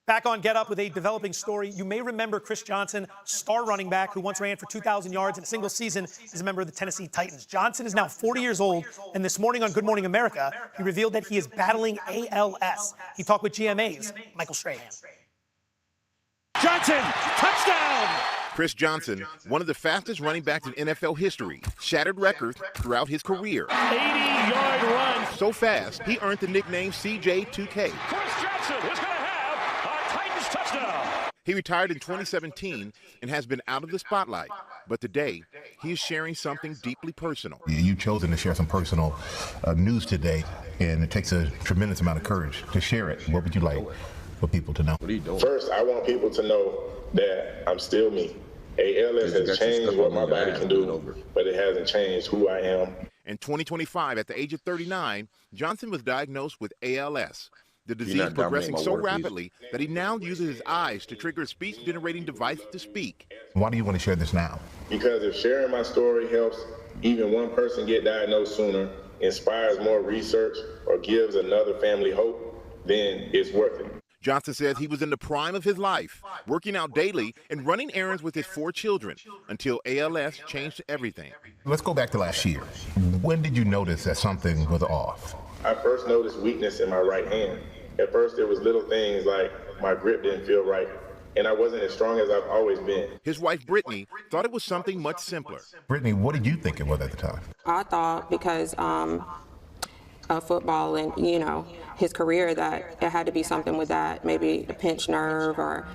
Back on Get Up with a developing story. You may remember Chris Johnson, star running back who once ran for 2,000 yards in a single season as a member of the Tennessee Titans. Johnson is now 40 years old, and this morning on Good Morning America, he revealed that he is battling ALS. He talked with GMA's Michael Strahan. Johnson, touchdown! Chris Johnson, one of the fastest running backs in NFL history, shattered records throughout his career. 80-yard run. So fast, he earned the nickname CJ2k. Chris Johnson is going to have a Titans touchdown. He retired in 2017 and has been out of the spotlight. But today, he is sharing something deeply personal. You've chosen to share some personal news today, and it takes a tremendous amount of courage to share it. What would you like for people to know? What are you doing? First, I want people to know that I'm still me. ALS has changed what my body can do, but it hasn't changed who I am. In 2025, at the age of 39, Johnson was diagnosed with ALS, the disease progressing so rapidly that he now uses his eyes to trigger a speech-generating device to speak. Why do you want to share this now? Because if sharing my story helps even one person get diagnosed sooner, inspires more research, or gives another family hope, then it's worth it. Johnson says he was in the prime of his life, working out daily and running errands with his 4 children until ALS changed everything. Let's go back to last year. When did you notice that something was off? I first noticed weakness in my right hand. At first, there was little things like my grip didn't feel right, and I wasn't as strong as I've always been. His wife, Brittany, thought it was something much simpler. Brittany, what did you think it was at the time? I thought because of football and, you know, his career, that it had to be something with that, maybe a pinched nerve or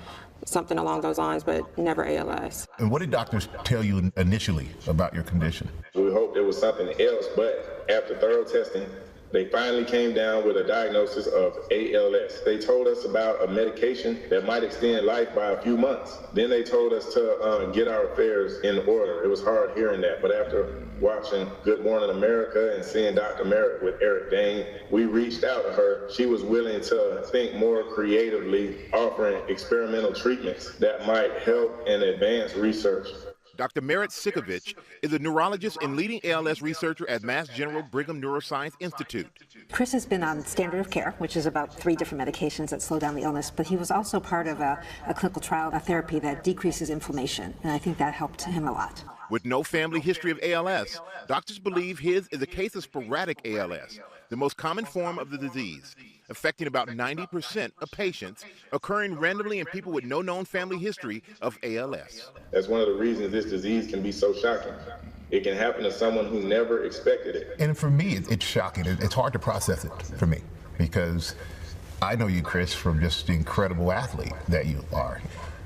something along those lines, but never ALS. And what did doctors tell you initially about your condition? We hoped it was something else, but after thorough testing, they finally came down with a diagnosis of ALS. They told us about a medication that might extend life by a few months. Then they told us to get our affairs in order. It was hard hearing that, but after watching Good Morning America and seeing Dr. Merritt with Eric Dane, we reached out to her. She was willing to think more creatively, offering experimental treatments that might help and advance research. Dr. Merit Sikovich is a neurologist and leading ALS researcher at Mass General Brigham Neuroscience Institute. Chris has been on standard of care, which is about 3 different medications that slow down the illness, but he was also part of a clinical trial, a therapy that decreases inflammation, and I think that helped him a lot. With no family history of ALS, doctors believe his is a case of sporadic ALS, the most common form of the disease, affecting about 90% of patients, occurring randomly in people with no known family history of ALS. That's one of the reasons this disease can be so shocking. It can happen to someone who never expected it. And for me, it's shocking. It's hard to process it for me because I know you, Chris, from just the incredible athlete that you are.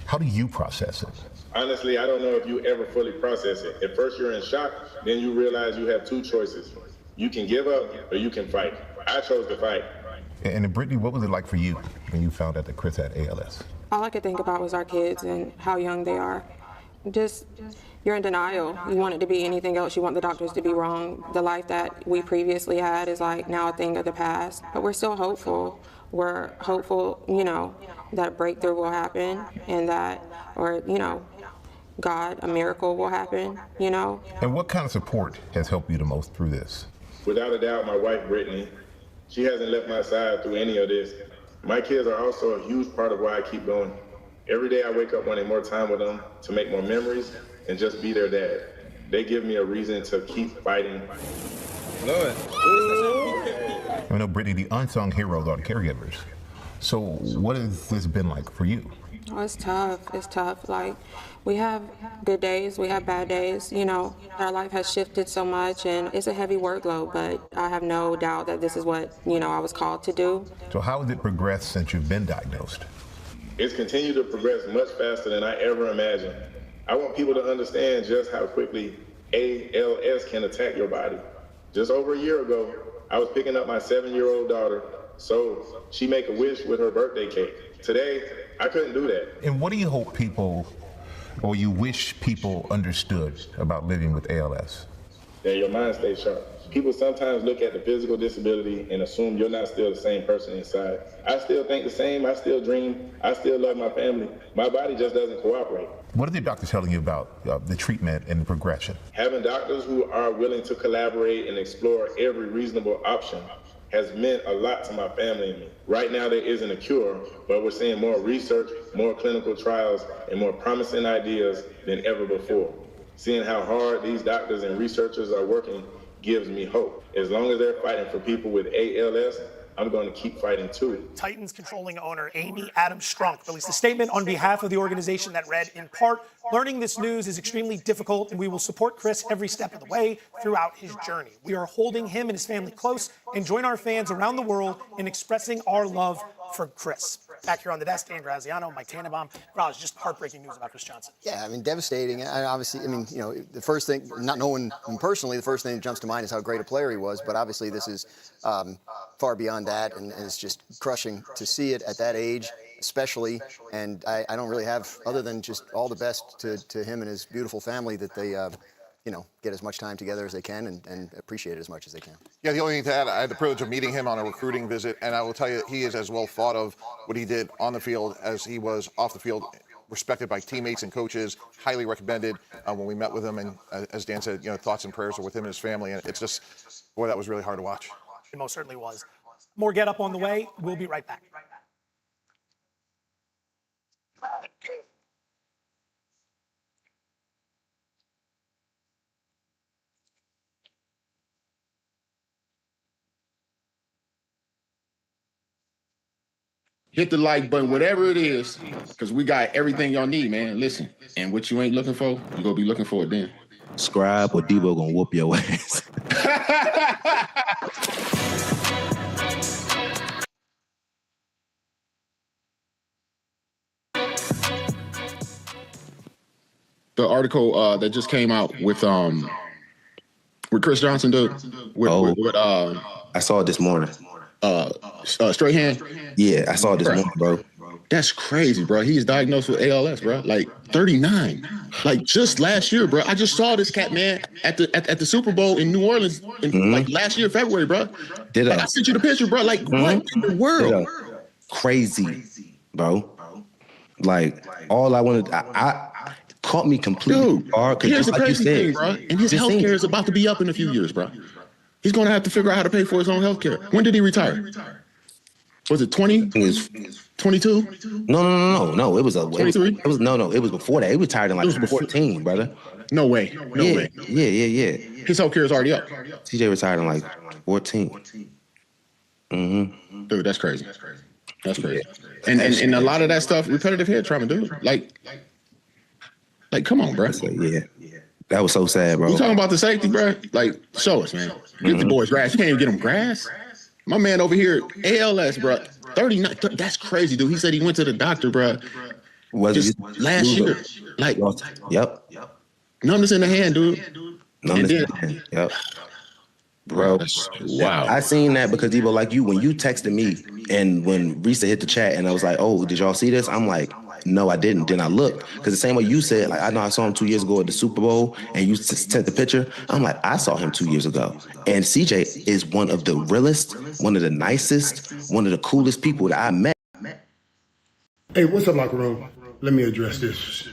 How do you process it? Honestly, I don't know if you ever fully process it. At first you're in shock, then you realize you have 2 choices. You can give up or you can fight. I chose to fight. And Brittany, what was it like for you when you found out that Chris had ALS? All I could think about was our kids and how young they are. Just, you're in denial. You want it to be anything else. You want the doctors to be wrong. The life that we previously had is like now a thing of the past, but we're still hopeful. We're hopeful, you know, that a breakthrough will happen and that, or, you know, God, a miracle will happen, you know. And what kind of support has helped you the most through this? Without a doubt, my wife, Brittany, she hasn't left my side through any of this. My kids are also a huge part of why I keep going. Every day I wake up wanting more time with them to make more memories and just be their dad. They give me a reason to keep fighting. I know, Brittany, the unsung heroes are the caregivers. So what has this been like for you? Oh, it's tough. It's tough. Like, we have good days, we have bad days. You know, our life has shifted so much and it's a heavy workload, but I have no doubt that this is what, you know, I was called to do. So how has it progressed since you've been diagnosed? It's continued to progress much faster than I ever imagined. I want people to understand just how quickly ALS can attack your body. Just over a year ago, I was picking up my 7-year-old daughter so she make a wish with her birthday cake. Today, I couldn't do that. And what do you hope people, or you wish people understood about living with ALS? That your mind stays sharp. People sometimes look at the physical disability and assume you're not still the same person inside. I still think the same, I still dream, I still love my family. My body just doesn't cooperate. What are the doctors telling you about the treatment and the progression? Having doctors who are willing to collaborate and explore every reasonable option has meant a lot to my family and me. Right now there isn't a cure, but we're seeing more research, more clinical trials, and more promising ideas than ever before. Seeing how hard these doctors and researchers are working gives me hope. As long as they're fighting for people with ALS, I'm going to keep fighting too. Titans controlling owner Amy Adams Strunk released a statement on behalf of the organization that read, in part, learning this news is extremely difficult and we will support Chris every step of the way throughout his journey. We are holding him and his family close and join our fans around the world in expressing our love for Chris. Back here on the desk, Dan Graziano, Mike Tannenbaum. Raj, just heartbreaking news about Chris Johnson. Yeah, I mean, devastating. Obviously, I mean, you know, the first thing, not knowing him personally, the first thing that jumps to mind is how great a player he was. But obviously, this is far beyond that, and it's just crushing to see it at that age, especially. And I don't really have, other than just all the best to him and his beautiful family, that they, you know, get as much time together as they can and appreciate it as much as they can. Yeah, the only thing to add, I had the privilege of meeting him on a recruiting visit, and I will tell you, he is as well thought of what he did on the field as he was off the field, respected by teammates and coaches, highly recommended when we met with him. And as Dan said, you know, thoughts and prayers are with him and his family, and it's just, boy, that was really hard to watch. It most certainly was. More Get Up on the way. We'll be right back. Hit the like button, whatever it is, because we got everything y'all need, man. Listen, and what you ain't looking for, you gonna be looking for it then. Subscribe or Debo gonna whoop your ass. The article that just came out with Chris Johnson, dude. I saw it this morning. Straight hand. Yeah, I saw it this morning, bro. That's crazy, bro. He's diagnosed with ALS, bro. Like 39. Like just last year, bro. I just saw this cat, man, at the Super Bowl in New Orleans in like last year, February, bro. I sent you the picture, bro. Like what in the world? Crazy, bro. Like all I wanted, caught me completely. Dude, here's the crazy thing, bro. And his health care is about to be up in a few years, bro. He's going to have to figure out how to pay for his own health care. When did he retire? Was it 20? 22? No. It was a 23. It was It was before that. He retired in like 14, brother. No way. No way. Yeah. His health care is already up. CJ retired in like 14. Mm-hmm. Dude, that's crazy. That's crazy. And a lot of that stuff, repetitive head trauma, dude. Like, come on, bro. Yeah. That was so sad, bro. You talking about the safety, bro? Like, show us, man. Get the boys grass. You can't even get them grass. My man over here, ALS, bro. 39. That's crazy, dude. He said he went to the doctor, bro. Just last year. Like, yep. Numbness in the hand, dude. Numbness in the hand. Yep. Bro, wow. I seen that because Debo, like you, when you texted me and when Risa hit the chat and I was like, oh, did y'all see this? I'm like, no, I didn't. Then I looked because the same way you said, like, I know I saw him 2 years ago at the Super Bowl and you sent the picture. I'm like, I saw him 2 years ago. And CJ is one of the realest, one of the nicest, one of the coolest people that I met. Hey, what's up, locker room? Let me address this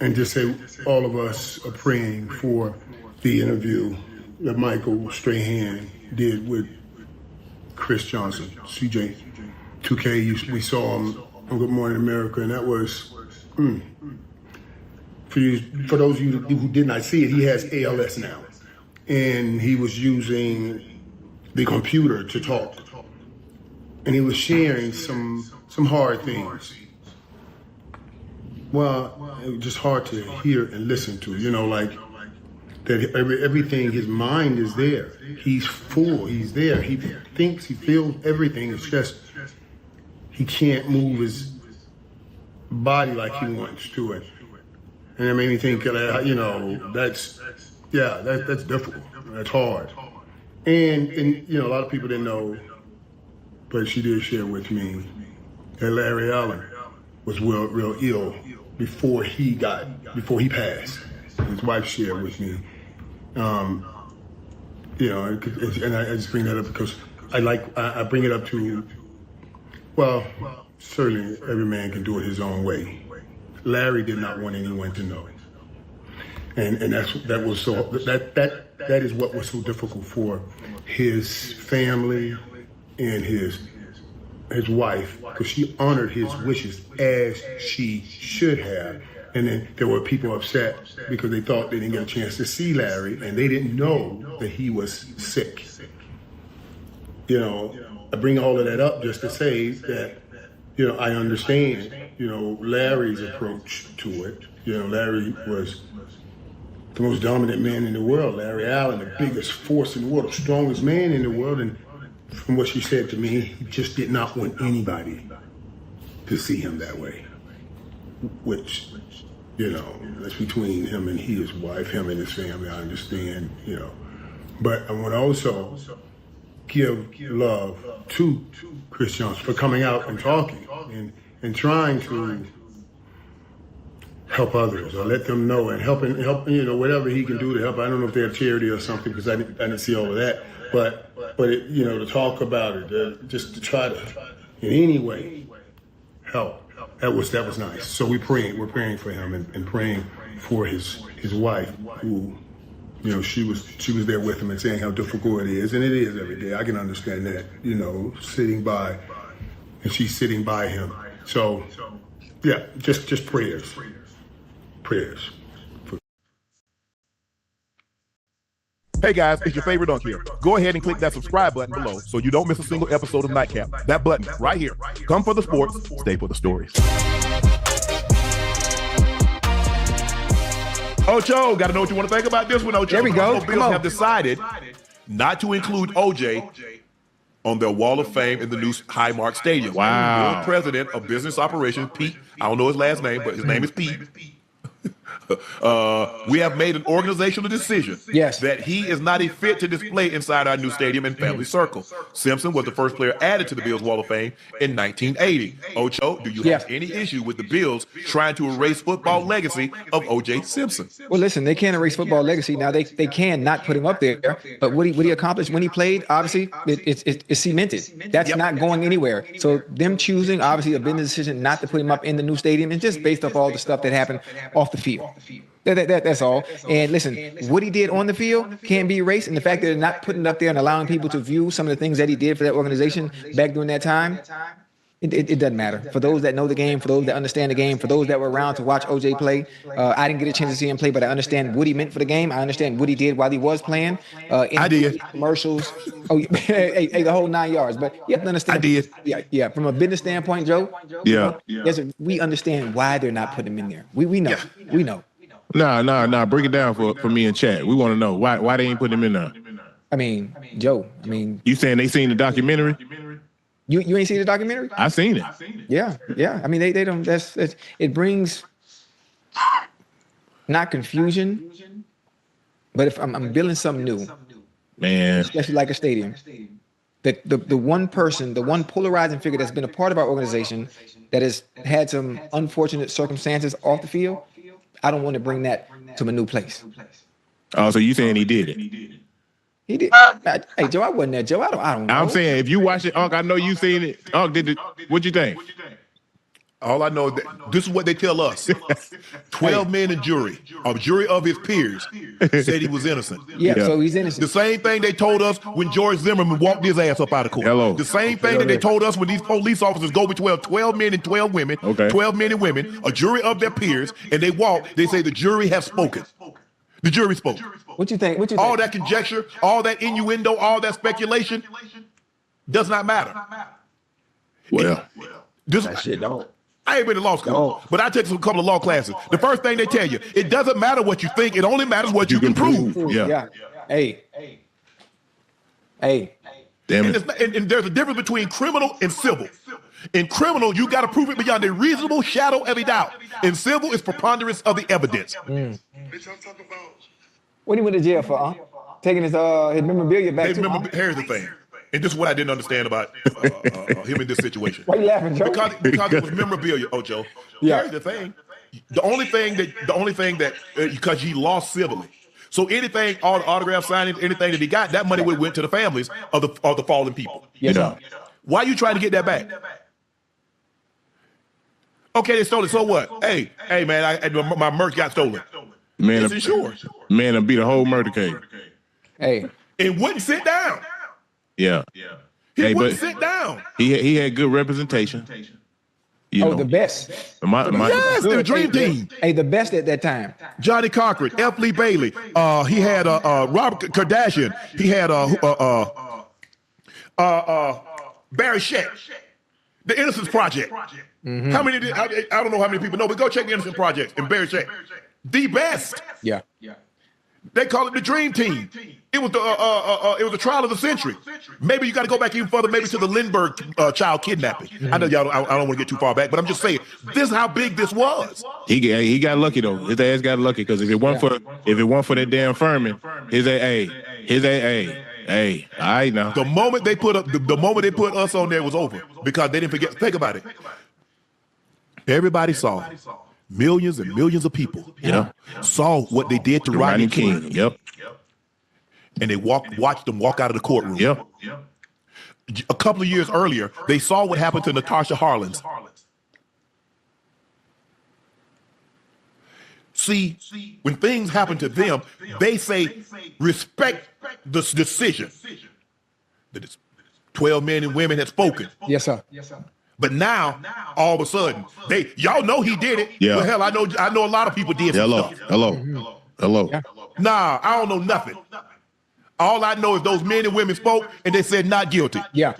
and just say all of us are praying for the interview that Michael Strahan did with Chris Johnson, CJ2k. We saw him on Good Morning America, and that was, for those of you who did not see it, he has ALS now. And he was using the computer to talk. And he was sharing some hard things. Well, it was just hard to hear and listen to, like that everything, his mind is there. He's full, he's there. He thinks, he feels everything. It's just, he can't move his body like he wants to it. And it made me think, that's difficult. That's hard. And a lot of people didn't know, but she did share with me that Larry Allen was real ill before he passed. His wife shared with me. And I just bring that up because I bring it up to, well, certainly every man can do it his own way. Larry did not want anyone to know. And that is what was so difficult for his family and his wife, because she honored his wishes as she should have. And then there were people upset because they thought they didn't get a chance to see Larry and they didn't know that he was sick. I bring all of that up just to say that, I understand, Larry's approach to it. Larry was the most dominant man in the world. Larry Allen, the biggest force in the world, the strongest man in the world. And from what she said to me, he just did not want anybody to see him that way, which, that's between him and his wife, him and his family, I understand, But I want to also give love to Chris Johnson for coming out and talking and trying to help others or let them know and help, whatever he can do to help. I don't know if they're a charity or something because I didn't see all of that, but it, to talk about it, just to try to, in any way, help. That was nice. So we're praying for him and praying for his wife, who, she was there with him and saying how difficult it is, and it is every day. I can understand that, sitting by, and she's sitting by him. So, yeah, just prayers. Hey guys, it's your favorite dunk here. Go ahead and click that subscribe button below so you don't miss a single episode of Nightcap. That button right here. Come for the sports, stay for the stories. Ocho, got to know what you want to think about this one, Ocho. There we go. The Bills have decided not to include OJ on their Wall of Fame in the new Highmark Stadium. Wow. The president of business operations, Pete, I don't know his last name, but his name is Pete. We have made an organizational decision that he is not a fit to display inside our new stadium and family circle. Simpson was the first player added to the Bills Wall of Fame in 1980. Ocho, do you have any issue with the Bills trying to erase football legacy of O.J. Simpson? Well, listen, they can't erase football legacy. Now, they can not put him up there, but what he accomplished when he played, obviously, it's cemented. That's not going anywhere. So them choosing, obviously, a business decision not to put him up in the new stadium is just based off all the stuff that happened off the field. field. That's all. And listen, what he did on the field can't be erased. And the fact that they're not putting it up there and allowing people to view some of the things that he did for that organization back during that time, it doesn't matter. For those that know the game, for those that understand the game, for those that were around to watch OJ play, I didn't get a chance to see him play, but I understand what he meant for the game. I understand what he did while he was playing. I did. Commercials. Oh, hey, the whole 9 yards. But you have to understand. I did. Yeah. From a business standpoint, Joe. Yeah. We understand why they're not putting him in there. We know. Yeah. We know. Nah. Break it down for me and chat. We want to know why they ain't putting him in there. I mean, Joe. You saying they seen the documentary? You ain't seen the documentary? I seen it. Yeah. I mean, they don't. It brings not confusion, but if I'm building something new, man, especially like a stadium, that the one person, the one polarizing figure that's been a part of our organization that has had some unfortunate circumstances off the field, I don't want to bring that to a new place. Oh, so you saying he did it? He did. Hey, Joe, I wasn't there, Joe. I don't know. I'm saying if you watch it, Unc, I know you seen it. Unc, what'd you think? All I know is that this is what they tell us. 12 men in jury, a jury of his peers, said he was innocent. Yeah, so he's innocent. The same thing they told us when George Zimmerman walked his ass up out of court. Hello. The same thing that they told us when these police officers go between 12 men and 12 women, 12 men and women, a jury of their peers, and they walk, they say the jury has spoken. The jury spoke. What you think? All that conjecture, all that innuendo, all that speculation does not matter. Well, that shit don't. I ain't been to law school, but I took a couple of law classes. The first thing they tell you, it doesn't matter what you think, it only matters what you can prove. Yeah. Hey. Damn it. And there's a difference between criminal and civil. In criminal, you got to prove it beyond a reasonable shadow of a doubt. In civil, it's preponderance of the evidence. What he went to jail for, huh? Taking his memorabilia back to him. Here's the thing. And this is what I didn't understand about him in this situation. Why you laughing, Joe? Because it was memorabilia, Ocho. Yeah. Here's the thing. The only thing that because he lost civilly. So anything, all the autograph signings, anything that he got, that money would have went to the families of the fallen people. Yes, sir. Why are you trying to get that back? Okay, they stole it. So what? Hey, man, my merch got stolen. Man, it's insured. Man, I beat a whole murder case. Hey, it wouldn't sit down. Yeah. He wouldn't sit down. He had good representation. You know. The best. Yes, the dream team. Hey, the best at that time. Johnny Cochran, F. Lee Bailey. He had Robert Kardashian. He had Barry Sheck. The Innocence Project. Mm-hmm. How many? I don't know how many people know, but go check the Innocence Project and Barry Sheck. The best. Yeah. They call it the dream team. It was the trial of the century. Maybe you got to go back even further, maybe to the Lindbergh child kidnapping. I know y'all. I don't want to get too far back, but I'm just saying this is how big this was. He got lucky though. His ass got lucky because if it weren't for that damn Furman, his AA. Hey, I know. The moment they put us on there was over because they didn't forget. Think about it. Everybody saw. Millions and millions of people saw what they did to Rodney King. Yep. And they watched them walk out of the courtroom. Yep. A couple of years earlier, they saw what happened to Natasha Harlins. See, when things happen to them, they say, respect the decision. That 12 men and women had spoken. Yes, sir. But now, all of a sudden, y'all know he did it. Yeah. Well, hell, I know a lot of people did some stuff. Hello. Nah, I don't know nothing. All I know is those men and women spoke, and they said not guilty. Yeah.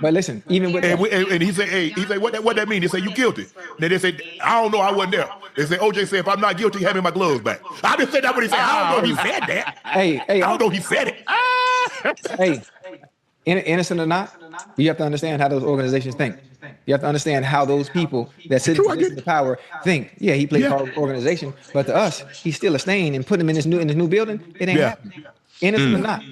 But listen, even with and he said, what that mean? They say you guilty. Then they said, I don't know, I wasn't there. They say, OJ said, if I'm not guilty, hand me my gloves back. I just said that when he said, I don't know he said that. Hey, I don't know he said it. Hey, innocent or not, you have to understand how those organizations think. You have to understand how those people that sit in position of power think. Yeah, he played part of the organization, but to us, he's still a stain. And put him in this new building, it ain't happening. Innocent or not.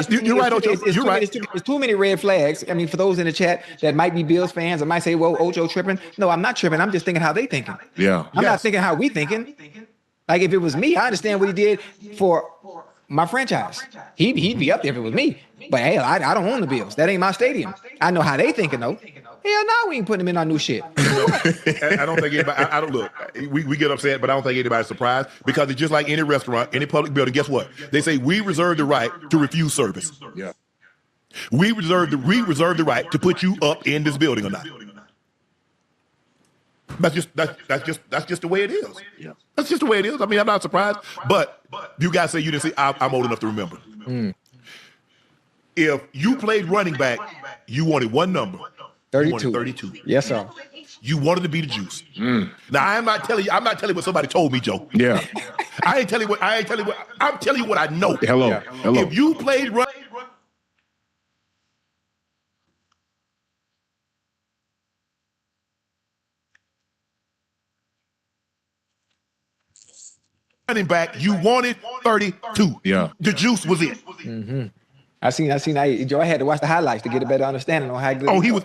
You're right, Ocho. You're right. It's too many red flags. I mean, for those in the chat that might be Bills fans, I might say, "Well, Ocho tripping." No, I'm not tripping. I'm just thinking how they thinking. Yeah. I'm not thinking how we thinking. Like if it was me, I understand what he did for my franchise. He'd be up there if it was me. But hey, I don't own the Bills. That ain't my stadium. I know how they thinking though. Hell no, we ain't putting him in our new shit. I don't think anybody. I don't look. We get upset, but I don't think anybody's surprised because it's just like any restaurant, any public building. Guess what? They say we reserve the right to refuse service. Yeah. We reserve the right to put you up in this building or not. That's just the way it is. Yeah. That's just the way it is. I mean, I'm not surprised, but you guys say you didn't see. I'm old enough to remember. If you played running back, you wanted one number. 32. 32. Yes, sir. You wanted to be the juice. Now I'm not telling you what somebody told me, Joe. Yeah. I ain't telling you what I'm telling you what I know. Hello. Yeah. Hello. If you played running back, you wanted 32. Yeah. The juice was it. I seen. Joe, I had to watch the highlights to get a better understanding on how good. Oh, he had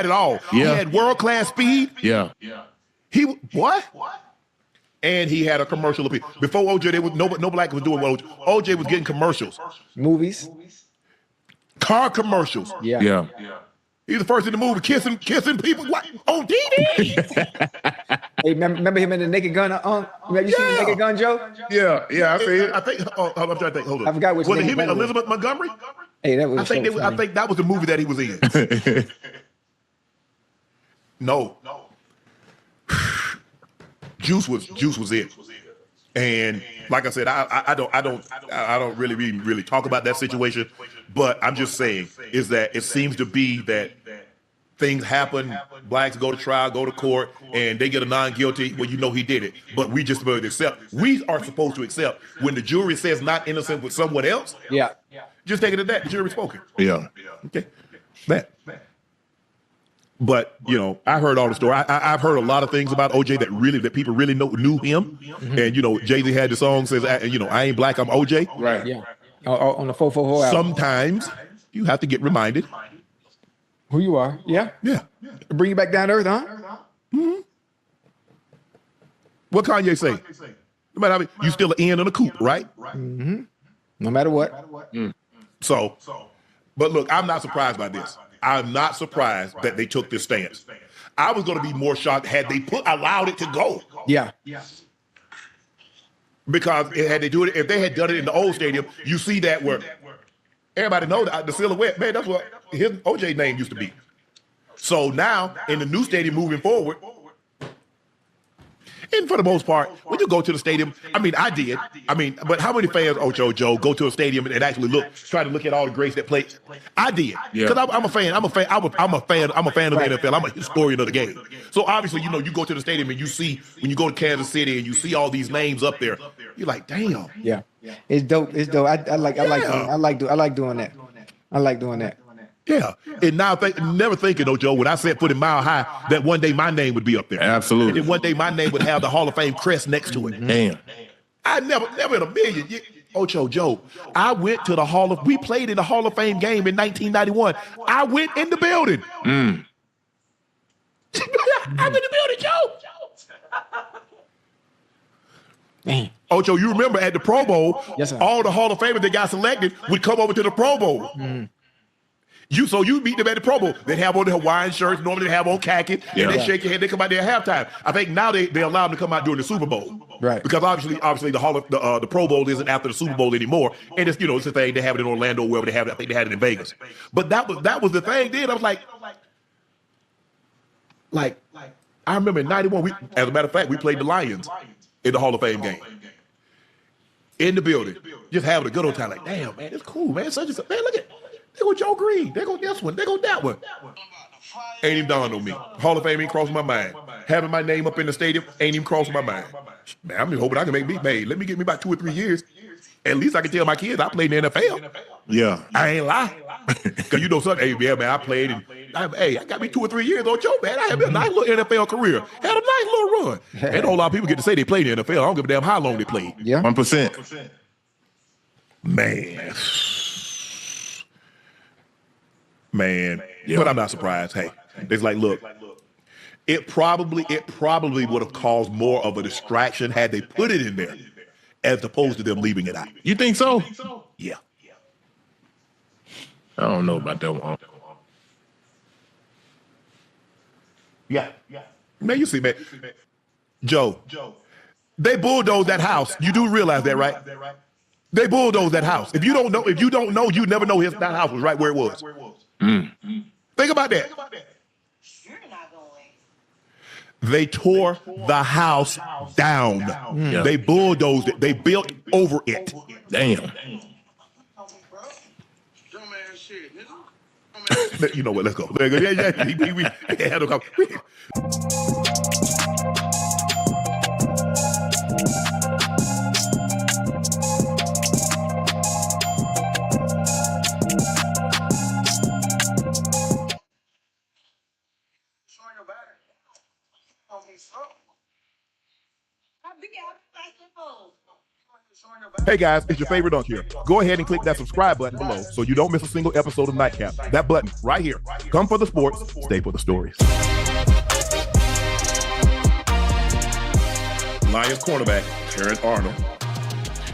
it all. Yeah. He had world-class speed. Yeah. He what? And he had a commercial appeal. Before OJ, there was no black was doing what OJ was getting commercials. Movies. Car commercials. Yeah. Yeah. He's the first in the movie kissing people. What? On TV. Hey, remember him in the Naked Gun? Have you seen the Naked Gun, Joe? Yeah, I see it. I think. I'm trying to think. Hold on. I forgot which. Was it him and Elizabeth Montgomery? Hey, that was. I think that was the movie that he was in. No. Juice was it. And like I said, I don't really talk about that situation, but I'm just saying is that it seems to be that things happen, blacks go to trial, go to court, and they get a non-guilty. Well, you know he did it, but we just supposed to accept. We are supposed to accept when the jury says not innocent with someone else. Yeah. Just take it at that. The jury's spoken. Yeah. Okay. That. But I heard all the story. I've heard a lot of things about OJ that people really knew him. And Jay-Z had the song says, I ain't black, I'm OJ. Right. Yeah. On the 444 album. Sometimes you have to get reminded who you are. Yeah. Yeah. Bring you back down to earth, huh? What Kanye say? No matter how you still an N in a coupe, right? No matter what. So, but look, I'm not surprised by this. I'm not surprised that they took this stance. I was going to be more shocked had they allowed it to go. Yeah. Because if they had done it in the old stadium, you see that where everybody knows the silhouette, man, that's what his OJ name used to be. So now in the new stadium moving forward, and for the most part, when you go to the stadium, I did. But how many fans, Joe, go to a stadium and actually try to look at all the greats that play? I did. Because I'm a fan. I'm a fan of the NFL. I'm a historian of the game. So obviously, you go to the stadium and you see, when you go to Kansas City and you see all these names up there, you're like, damn. Yeah. It's dope. I like doing that. I like doing that. Yeah, and now never thinking, Joe, when I said put it mile high, that one day my name would be up there. Absolutely. And then one day my name would have the Hall of Fame crest next to it. Damn. I never in a million. Joe, I went to we played in the Hall of Fame game in 1991. I went in the building. I'm in the building, Joe. Man. Joe, you remember at the Pro Bowl, yes, sir. All the Hall of Famers that got selected would come over to the Pro Bowl. So you meet them at the Pro Bowl. They have on the Hawaiian shirts. Normally they have on khaki. And they shake your head. They come out there at halftime. I think now they allow them to come out during the Super Bowl. Right. Because obviously the Pro Bowl isn't after the Super Bowl anymore. And it's it's a thing. They have it in Orlando, wherever they have it. I think they had it in Vegas. But that was the thing. Then I was like I remember in '91. As a matter of fact, we played the Lions in the Hall of Fame game. In the building, just having a good old time. Like, damn, man, it's cool, man. Such and such. Man, look at. There go Joe Green. There go this one. There go that one. Ain't even dawned on me. Hall of Fame ain't crossing my mind. Having my name up in the stadium ain't even crossing my mind. Man, I'm just hoping I can make me paid. Let me get me about 2 or 3 years. At least I can tell my kids I played in the NFL. Yeah. I ain't lie. Because something. Hey, yeah, man, I played. And I got me 2 or 3 years on Joe, man. I had a nice little NFL career. Had a nice little run. And a whole lot of people get to say they played in the NFL. I don't give a damn how long they played. Yeah. 1%. Man, but I'm not surprised. Hey, it's like, look, it probably would have caused more of a distraction had they put it in there, as opposed to them leaving it out. You think so? Yeah. I don't know about that one. Yeah. Man, you see, man. Joe, they bulldozed that house. You do realize that, right? They bulldozed that house. If you don't know, you never know that house was right where it was. Think about that. They tore the house down. Yeah. They bulldozed it. They built over it. Damn. You know what? Let's go. Yeah. We had a conversation. Hey guys, it's your favorite dunk here. Go ahead and click that subscribe button below so you don't miss a single episode of Nightcap. That button right here. Come for the sports, stay for the stories. Lions cornerback Terrence Arnold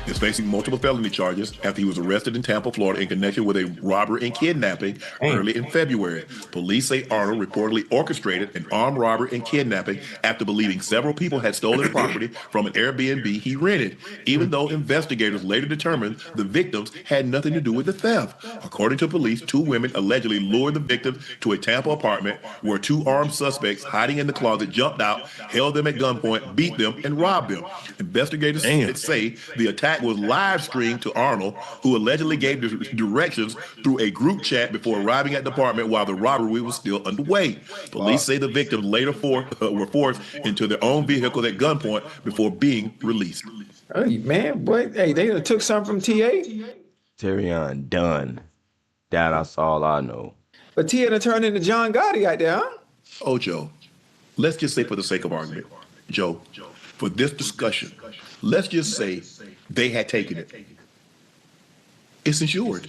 is facing multiple felony charges after he was arrested in Tampa, Florida in connection with a robbery and kidnapping early in February. Police say Arnold reportedly orchestrated an armed robbery and kidnapping after believing several people had stolen property from an Airbnb he rented, even though investigators later determined the victims had nothing to do with the theft. According to police, 2 women allegedly lured the victims to a Tampa apartment where 2 armed suspects hiding in the closet jumped out, held them at gunpoint, beat them, and robbed them. Investigators say the attack was live streamed to Arnold, who allegedly gave directions through a group chat before arriving at the apartment while the robbery was still underway. Police say the victims later were forced into their own vehicle at gunpoint before being released. Hey, man, boy, hey, they took something from TA. Terrion done. That's all I know. But TA done turned into John Gotti out there, huh? Oh, Joe, let's just say for the sake of argument, Joe, for this discussion, let's just say they had taken it. It's insured.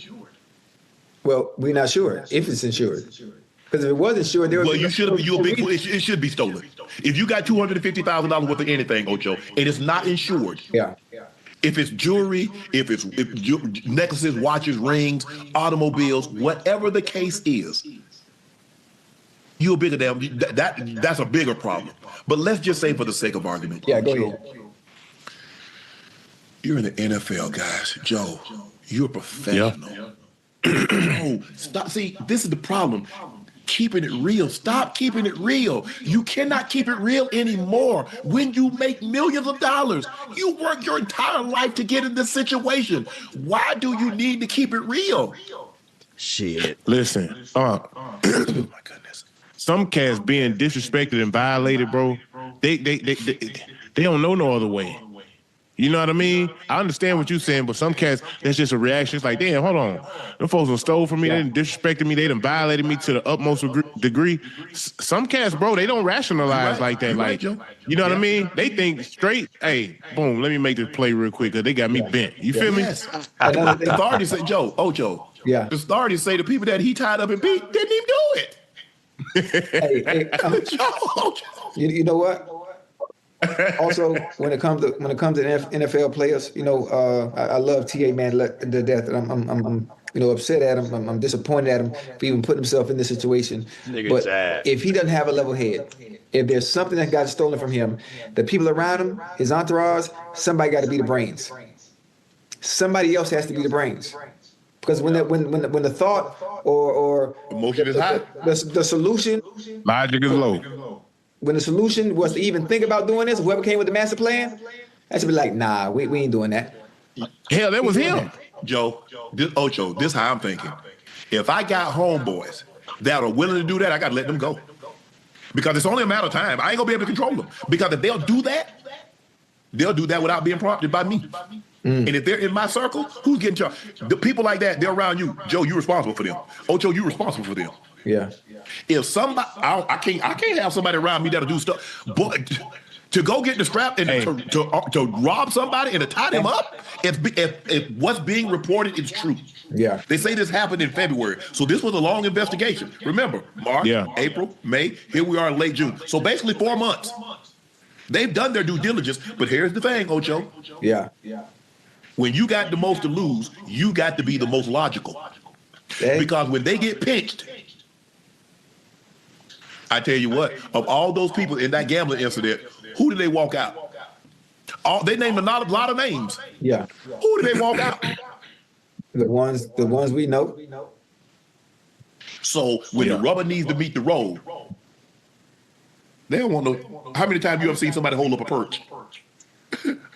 Well, we're not sure if it's insured. Because if it was insured, there would be... It should be stolen. If you got $250,000 worth of anything, Ocho, and it's not insured. Yeah. If it's jewelry, if necklaces, watches, rings, automobiles, whatever the case is, you're a bigger damn... That's a bigger problem. But let's just say for the sake of argument. Yeah, go ahead. You're in the NFL, guys. Joe, you're a professional. No, stop. See, this is the problem. Keeping it real. Stop keeping it real. You cannot keep it real anymore. When you make millions of dollars, you work your entire life to get in this situation. Why do you need to keep it real? Shit. Listen, oh my goodness. Some cats being disrespected and violated, bro. They don't know no other way. You know what I mean? I understand what you're saying, but some cats, that's just a reaction. It's like, damn, hold on. Them folks done stole from me. They done disrespected me. They done violated me to the utmost degree. Some cats, bro, they don't rationalize like that. Like, you know what I mean? They think straight, hey, boom, let me make this play real quick because they got me bent. You feel me? Yes. The authorities say, Joe. Yeah. The authorities say the people that he tied up and beat didn't even do it. You know what? Also, when it comes to NFL players, you know, I love TA, man, to death. I'm upset at him. I'm disappointed at him for even putting himself in this situation. But if he doesn't have a level head, if there's something that got stolen from him, the people around him, his entourage, somebody got to be the brains. Somebody else has to be the brains. Because when the thought or emotion is high, the solution, logic is low. When the solution was to even think about doing this, whoever came with the master plan, I should be like, nah, we ain't doing that. Hell, that was him. Joe, this is how I'm thinking. If I got homeboys that are willing to do that, I got to let them go. Because it's only a matter of time. I ain't going to be able to control them. Because if they'll do that without being prompted by me. And if they're in my circle, who's getting charged? The people like that, they're around you. Joe, you're responsible for them. Ocho, you're responsible for them. Yeah. If somebody, I can't have somebody around me that'll do stuff. But to go get the strap and to rob somebody and to tie them up, if what's being reported is true. Yeah. They say this happened in February. So this was a long investigation. Remember, March, April, May, here we are in late June. So basically 4 months. They've done their due diligence. But here's the thing, Ocho. Yeah. When you got the most to lose, you got to be the most logical. Because when they get pinched, I tell you what, of all those people in that gambling incident, who did they walk out? They named a lot of names. Yeah. Who did they walk out? The ones we know. So when the rubber needs to meet the road, they don't want no. How many times you ever seen somebody hold up a perch,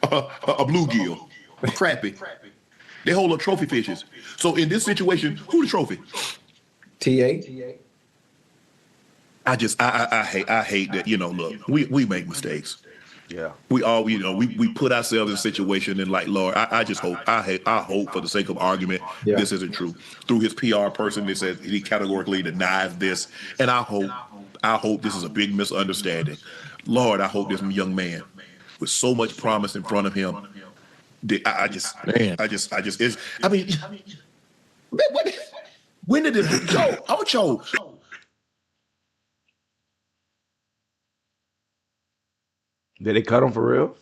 a bluegill, a crappie? They hold up trophy fishes. So in this situation, who the trophy? TA. I hate that. Look, we make mistakes. Yeah. We all, we put ourselves in a situation and like, Lord, I just hope, I hope for the sake of argument, this isn't true. Through his PR person, they said he categorically denies this. And I hope this is a big misunderstanding. Lord, I hope this young man with so much promise in front of him, when did this, Joe, Did they cut him for real?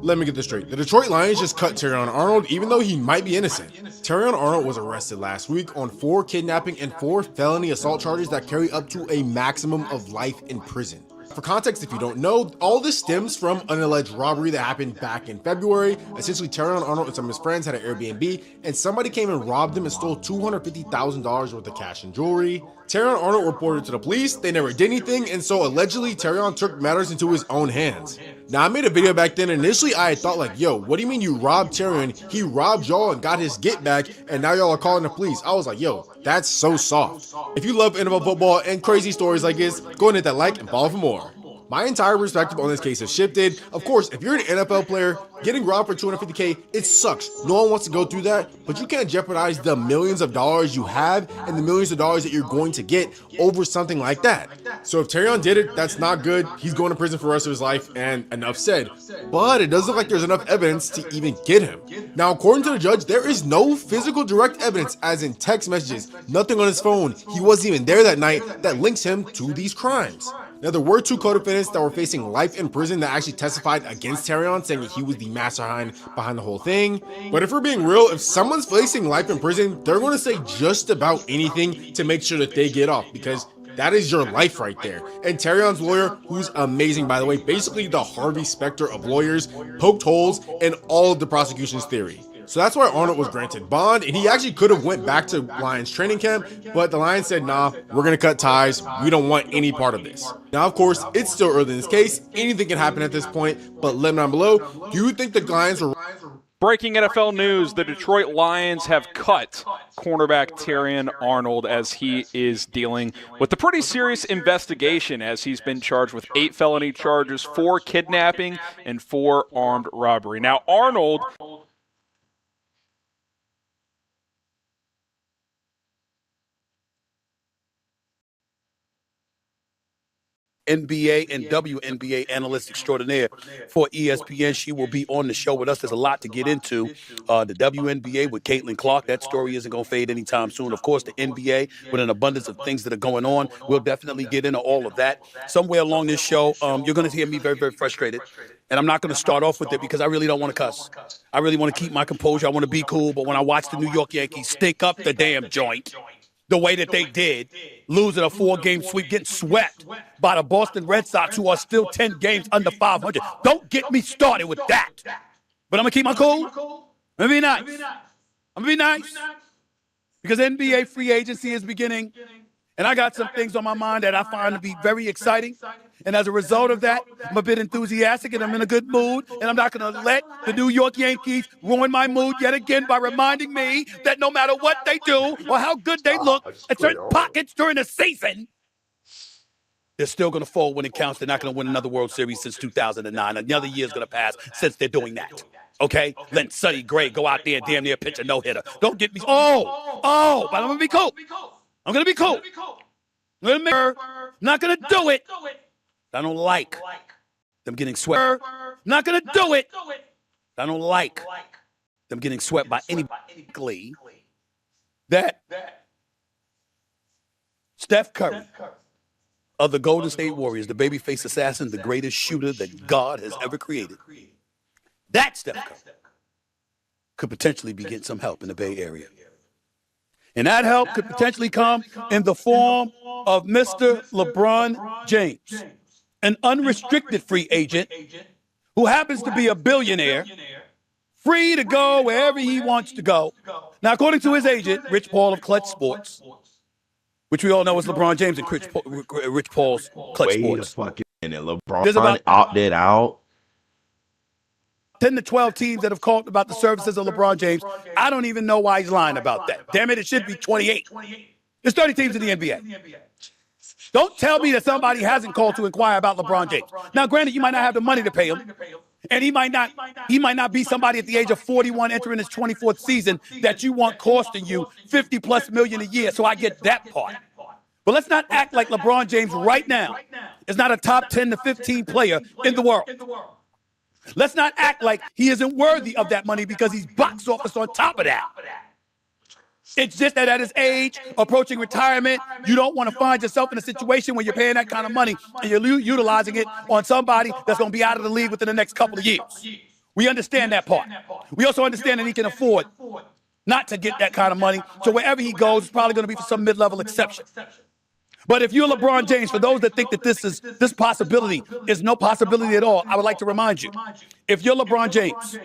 Let me get this straight. The Detroit Lions just cut Terrion Arnold even though he might be innocent. Terrion Arnold was arrested last week on 4 kidnapping and 4 felony assault charges that carry up to a maximum of life in prison. For context, if you don't know, all this stems from an alleged robbery that happened back in February. Essentially, Terrion Arnold and some of his friends had an Airbnb, and somebody came and robbed him and stole $250,000 worth of cash and jewelry. Terrion Arnold reported to the police, they never did anything, and so allegedly Terrion took matters into his own hands. Now, I made a video back then, and initially I had thought like, yo, what do you mean you robbed Terrion? He robbed y'all and got his get back, and now y'all are calling the police. I was like, yo, that's so soft. If you love NFL football and crazy stories like this, go ahead and hit that like and follow for more. My entire perspective on this case has shifted. Of course, if you're an NFL player, getting robbed for $250K, it sucks. No one wants to go through that, but you can't jeopardize the millions of dollars you have and the millions of dollars that you're going to get over something like that. So if Terrion did it, that's not good. He's going to prison for the rest of his life, and enough said. But it doesn't look like there's enough evidence to even get him. Now, according to the judge, there is no physical direct evidence, as in text messages, nothing on his phone, he wasn't even there that night, that links him to these crimes. Now, there were 2 co-defendants that were facing life in prison that actually testified against Terrion, saying that he was the mastermind behind the whole thing. But if we're being real, if someone's facing life in prison, they're going to say just about anything to make sure that they get off, because that is your life right there. And Terrion's lawyer, who's amazing by the way, basically the Harvey Specter of lawyers, poked holes in all of the prosecution's theory. So that's why Arnold was granted bond, and he actually could have went back to Lions training camp, but the Lions said, nah, we're gonna cut ties. We don't want any part of this. Now, of course, it's still early in this case. Anything can happen at this point, but let me know down below, do you think the Lions are... Breaking NFL news, the Detroit Lions have cut cornerback Terrion Arnold as he is dealing with a pretty serious investigation, as he's been charged with 8 felony charges, 4 kidnapping, and 4 armed robbery. Now, Arnold... NBA and WNBA analyst extraordinaire for ESPN. She will be on the show with us. There's a lot to get into. The WNBA with Caitlin Clark, that story isn't going to fade anytime soon. Of course, the NBA with an abundance of things that are going on. We'll definitely get into all of that. Somewhere along this show, you're going to hear me very, very frustrated. And I'm not going to start off with it because I really don't want to cuss. I really want to keep my composure. I want to be cool. But when I watch the New York Yankees stink up the damn joint, the way that they did, losing a 4-game sweep, getting swept by the Boston Red Sox, who are still 10 games under 500. Don't get me started with that. But I'm going to keep my cool. I'm going to be nice. I'm going to be nice. Because NBA free agency is beginning. And I got some things on my mind that I find to be very exciting. And as a result of that, I'm a bit enthusiastic and I'm in a good mood. And I'm not going to let the New York Yankees ruin my mood yet again by reminding me that no matter what they do or how good they look at certain pockets during the season, they're still going to fold when it counts. They're not going to win another World Series since 2009. Another year is going to pass since they're doing that. Okay? Letting Sonny Gray go out there and damn near pitch a no-hitter. Don't get me... but I'm going to be cool. I'm going to be cool. I'm not going to do it. I don't like them getting swept. Not going to do it. I don't like them getting swept by anybody. That Steph Curry of the Golden State Warriors, the babyface assassin, the greatest shooter that God has ever created, that Steph Curry could potentially be getting some help in the Bay Area. And that help could potentially come in the form of Mr. LeBron James, an unrestricted free agent who happens to be a billionaire, free to go wherever he wants to go. Now, according to his agent, Rich Paul of Clutch Sports, which we all know is LeBron James and Rich Paul's Clutch Sports. Wait a fucking minute. LeBron opted out. 10 to 12 teams that have called about the services of LeBron James. I don't even know why he's lying about that. Damn it should be 28. There's 30 teams in the NBA. Don't tell me that somebody hasn't called to inquire about LeBron James. Now, granted, you might not have the money to pay him, and he might not be somebody at the age of 41 entering his 24th season that you want costing you $50+ million a year, so I get that part. But let's not act like LeBron James right now is not a top 10 to 15 player in the world. Let's not act like he isn't worthy of that money because he's box office on top of that. It's just that at his age, approaching retirement, you don't want to find yourself in a situation where you're paying that kind of money and you're utilizing it on somebody that's going to be out of the league within the next couple of years. We understand that part. We also understand that he can afford not to get that kind of money. So wherever he goes, it's probably going to be for some mid-level exception. But if you're LeBron James, for those that think that this possibility is no possibility at all, I would like to remind you, if you're LeBron James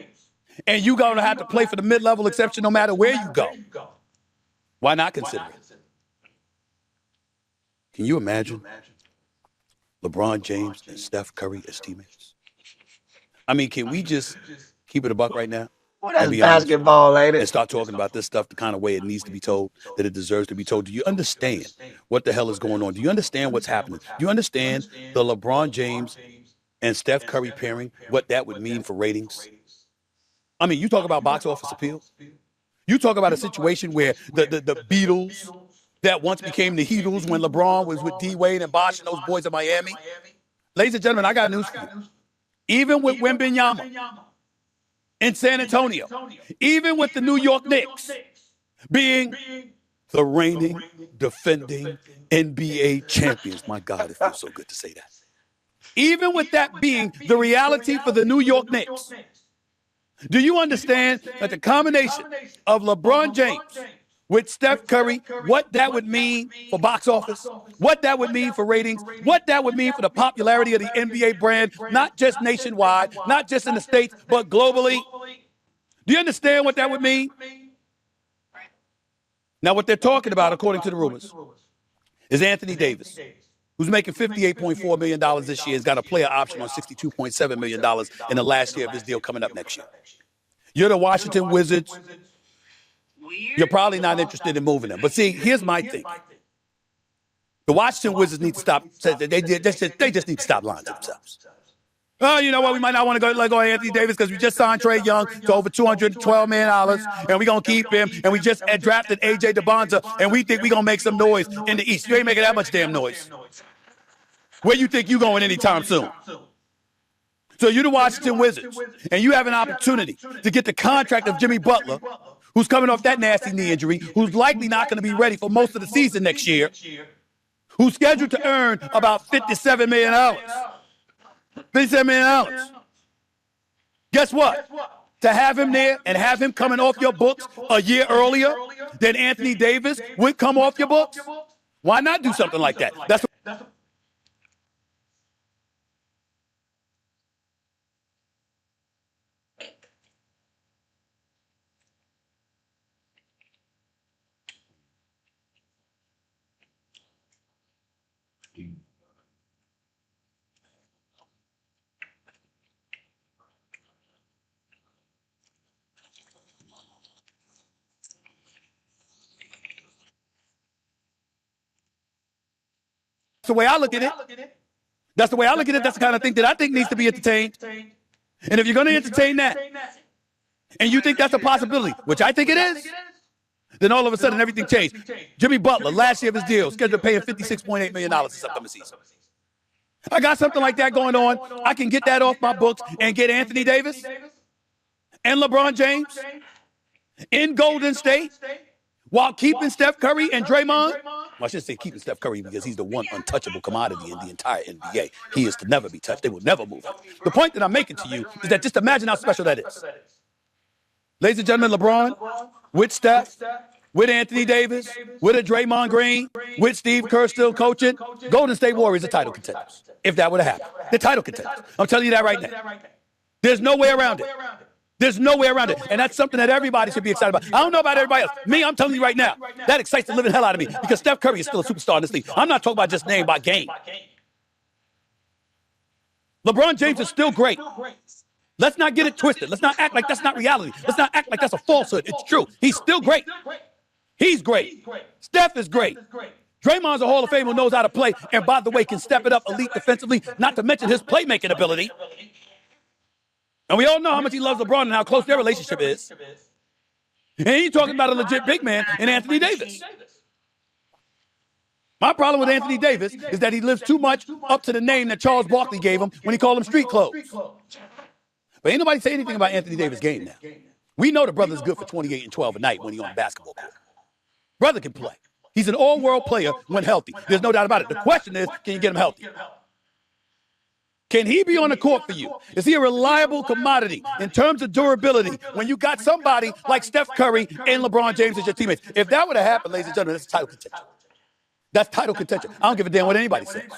and you're going to have to play for the mid-level exception no matter where you go, why not consider it? Can you imagine LeBron James and Steph Curry as teammates? I mean, can we just keep it a buck right now? Well, that's basketball, ain't it? And start talking about this stuff the kind of way it needs to be told, that it deserves to be told. Do you understand what the hell is going on? Do you understand what's happening? Do you understand the LeBron James and Steph Curry pairing, what that would mean for ratings? I mean, you talk about box office appeal. You talk about a situation where the Beatles that once became the Heatles when LeBron was with D. Wade and Bosh and those boys in Miami. Ladies and gentlemen, I got news for you. Even with Wembanyama in San Antonio, even with the New York Knicks being the reigning, defending NBA champions. My God, it feels so good to say that. Even with that being the reality for the New York Knicks, do you understand that the combination of LeBron James with Steph Curry, what that would mean for box office, what that would mean for ratings, what that would mean for the popularity of the NBA brand, not just nationwide, not just in the States, but globally? Do you understand what that would mean? Now, what they're talking about, according to the rumors, is Anthony Davis, who's making $58.4 million this year, has got a player option on $62.7 million in the last year of his deal coming up next year. You're the Washington Wizards. You're probably not interested in moving them. But see, here's my thing. The Washington Wizards need to stop. They just need to stop lying to themselves. Oh, you know what? We might not want to let go of Anthony Davis because we just signed Trae Young to over $212 million, and we're going to keep him. And we just drafted A.J. DeBonza, and we think we're going to make some noise in the East. You ain't making that much damn noise. Where you think you going anytime soon? So you're the Washington Wizards, and you have an opportunity to get the contract of Jimmy Butler, who's coming off that nasty knee injury, who's likely not going to be ready for most of the season next year, who's scheduled to earn about $57 million. $57 million. Guess what? To have him there and have him coming off your books a year earlier than Anthony Davis would come off your books, why not do something like that? That's the way I look at it. That's the way I look at it. That's the kind of thing that I think needs to be entertained. And if you're going to entertain that, and you think that's a possibility, which I think it is, then all of a sudden everything changed. Jimmy Butler, last year of his deal, scheduled to pay him $56.8 million this upcoming season. I got something like that going on. I can get that off my books and get Anthony Davis and LeBron James in Golden State while keeping Steph Curry and Draymond. Well, I should say keeping Steph Curry because he's the one untouchable commodity in the entire NBA. He is to never be touched. They will never move him. The point that I'm making to you is that just imagine how special that is. Ladies and gentlemen, LeBron with Steph, with Anthony Davis, with a Draymond Green, with Steve Kerr still coaching, Golden State Warriors are title contenders. If that would have happened, they're title contenders. I'm telling you that right now. There's no way around it. There's no way around it. And that's something that everybody should be excited about. I don't know about everybody else. Me, I'm telling you right now, that excites the living hell out of me because Steph Curry is still a superstar in this league. I'm not talking about just name by game. LeBron James is still great. Let's not get it twisted. Let's not act like that's not reality. Let's not act like that's a falsehood. It's true. He's still great. He's great. Steph is great. Draymond's a Hall of Famer who knows how to play, and by the way, can step it up elite defensively, not to mention his playmaking ability. And we all know how much he loves LeBron and how close their relationship is. And he's talking about a legit big man in Anthony Davis. My problem with Anthony Davis is that he lives too much up to the name that Charles Barkley gave him when he called him street clothes. But ain't nobody say anything about Anthony Davis' game now. We know the brother's good for 28 and 12 a night when he's on the basketball court. Brother can play. He's an all-world player when healthy. There's no doubt about it. The question is, can you get him healthy? Can he be on the court for you? Is he a reliable commodity in terms of durability when you got somebody like Steph Curry and LeBron James as your teammates? If that would have happened, ladies and gentlemen, that's title contention. That's title contention. I don't give a damn what anybody says.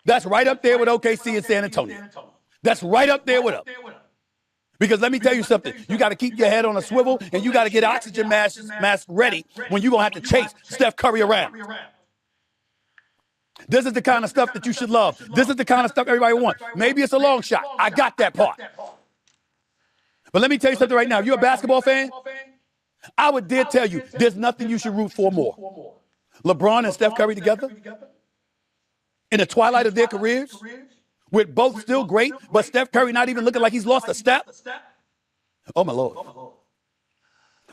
That's right up there with OKC and San Antonio. That's right up there with them. Because let me tell you something. You got to keep your head on a swivel, and you got to get oxygen mask ready when you're going to have to chase Steph Curry around. This is the kind of stuff that you should love. This is the kind of stuff everybody wants. Maybe it's a long shot. I got that part. But let me tell you something right now. If you're a basketball fan, I would dare tell you there's nothing you should root for more. LeBron and Steph Curry together in the twilight of their careers, with both still great, but Steph Curry not even looking like he's lost a step. Oh, my Lord.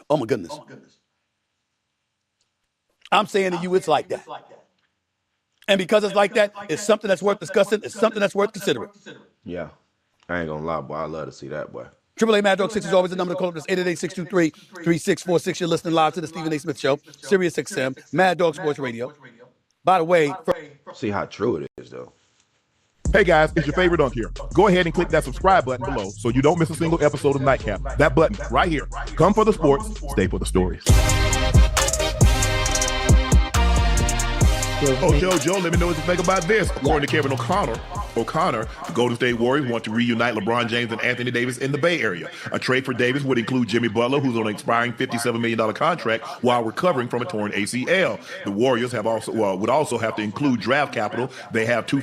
Oh, my goodness. I'm saying to you, it's like that. And because it's like that, it's something that's worth discussing. It's something that's worth considering. Yeah. I ain't gonna lie, boy. I love to see that, boy. AAA Mad Dog 6 is always the number to call up. That's 888-623-3646. You're listening live to the Stephen A. Smith Show, Sirius XM, Mad Dog Sports Radio. By the way, see how true it is, though. Hey guys, it's your favorite dunk here. Go ahead and click that subscribe button below so you don't miss a single episode of Nightcap. That button right here. Come for the sports, stay for the stories. Oh, Joe, let me know what you think about this. According to Kevin O'Connor, the Golden State Warriors want to reunite LeBron James and Anthony Davis in the Bay Area. A trade for Davis would include Jimmy Butler, who's on an expiring $57 million contract while recovering from a torn ACL. The Warriors would also have to include draft capital. They have two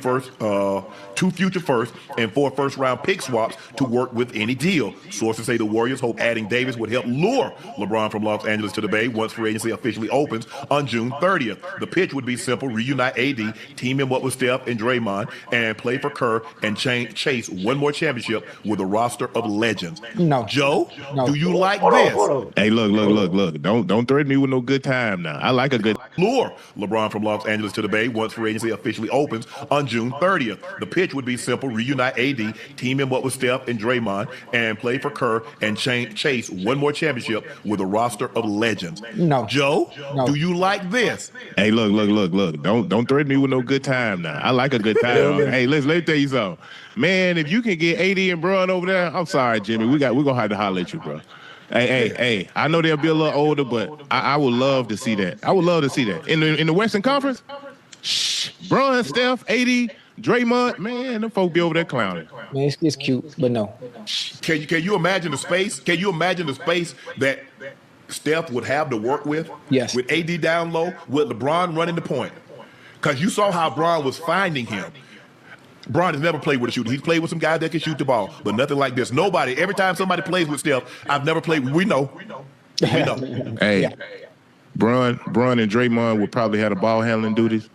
future firsts and 4 first-round pick swaps to work with any deal. Sources say the Warriors hope adding Davis would help lure LeBron from Los Angeles to the Bay once free agency officially opens on June 30th. The pitch would be simple: reunite AD, team him up with Steph and Draymond, and play for Kerr and chase one more championship with a roster of legends. No. Joe, do you like this? Hey, look. Don't threaten me with no good time now. I like a good lure LeBron from Los Angeles to the Bay once free agency officially opens on June 30th. The pitch would be simple: reunite AD, team him up with Steph and Draymond, and play for Kerr and chase one more championship with a roster of legends. No. Joe, do you like this? Hey, look. Don't threaten me with no good time now. I like a good time. Hey, let me tell you something. Man, if you can get AD and Bron over there, I'm sorry, Jimmy. We're gonna have to holler at you, bro. Hey, I know they'll be a little older, but I would love to see that. I would love to see that. In the Western Conference, Bron, Steph, AD, Draymond, man, them folk be over there clowning. Man, it's cute, but no. Can you imagine the space? Can you imagine the space that Steph would have to work with? Yes. With AD down low, with LeBron running the point. Because you saw how Bron was finding him. Bron has never played with a shooter. He's played with some guys that can shoot the ball, but nothing like this. Nobody, every time somebody plays with Steph, I've never played with, we know. Hey, Bron and Draymond would probably have the ball handling duties.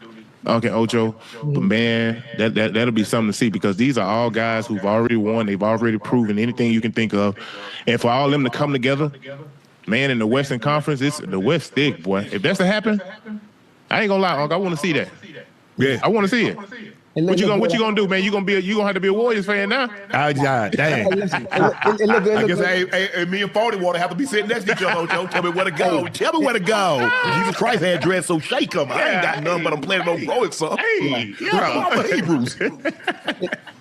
Okay, Ocho, but man, that'll be something to see, because these are all guys who've already won. They've already proven anything you can think of. And for all of them to come together, man, in the Western Conference, it's the West thick, boy. If that's to happen, I ain't gonna lie, Unc, I want to see that. Yeah, I want to see it. What you gonna do, man? You gonna have to be a Warriors fan now? God dang. Listen, it look good. I guess hey, me and 40 Water have to be sitting next to each other. Joe, tell me where to go. Tell me where to go. Jesus Christ had dressed so shake 'em. I ain't got none, but I'm playing no growing son. Hey, I'm a Hebrews.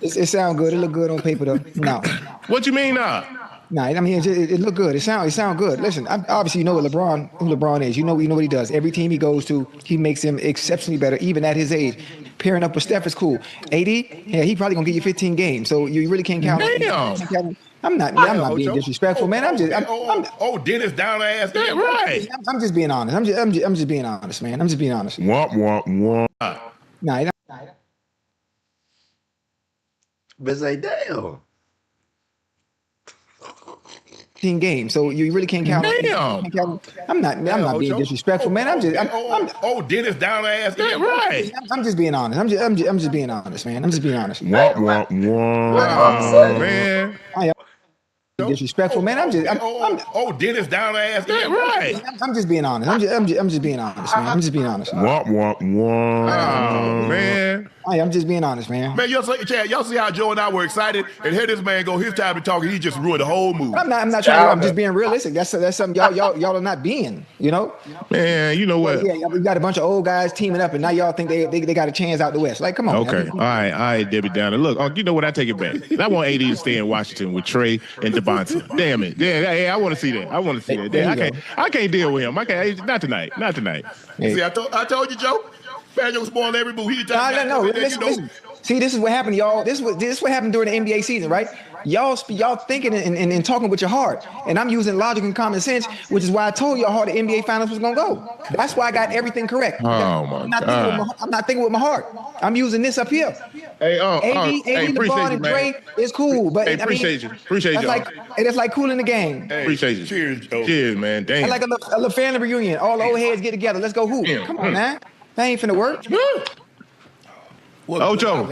It sound good. It look good on paper though. No. What you mean now? Nah, I mean it look good. It sound good. Listen, obviously you know who LeBron is. You know what he does. Every team he goes to, he makes them exceptionally better, even at his age. Pairing up with Steph is cool. AD, yeah, he probably gonna give you 15 games. So you really can't count. Damn. I'm not being disrespectful, man. I'm just Dennis down ass. Yeah, right. I'm just being honest. I'm just being honest, man. I'm just being honest. Womp. Nah, But say, damn. 15 games, so you really can't count. Damn. I'm not being disrespectful, man. I'm Dennis down ass. Yeah, right. I'm just being honest. I'm just being honest, man. I'm just being honest. Womp. Man. Disrespectful, man. I'm Dennis down ass. Yeah, right. I'm just being honest. I'm just being honest, man. I'm just being honest. Womp. Man. I'm just being honest, man. Man, y'all see how Joe and I were excited, and here this man go. His time to talk, and he just ruined the whole mood. I'm not trying to. I'm just being realistic. That's something y'all are not being. You know. Man, you know what? Yeah, we got a bunch of old guys teaming up, and now y'all think they got a chance out the West. Like, come on. Okay. Man. All right, Debbie Downer. Look, you know what? I take it back. I want AD to stay in Washington with Trey and Devontae. Damn it. Yeah, hey, I want to see that. Damn, I can't deal with him. I can't. Not tonight. Hey. See, I told you, Joe. Daniel spoiled every move. No. Listen. See, this is what happened, y'all. This is what happened during the NBA season, right? Y'all thinking and talking with your heart, and I'm using logic and common sense, which is why I told y'all how the NBA Finals was gonna go. That's why I got everything correct. Oh my God! I'm not thinking with my heart. I'm using this up here. Hey, AD, LeBron, and Dre is cool, but appreciate you. It's like cool in the game. Hey, appreciate you. Cheers, man. Damn. It's like a little family reunion. All the old heads get together. Let's go hoop. Come on, man. That ain't finna work. Ocho,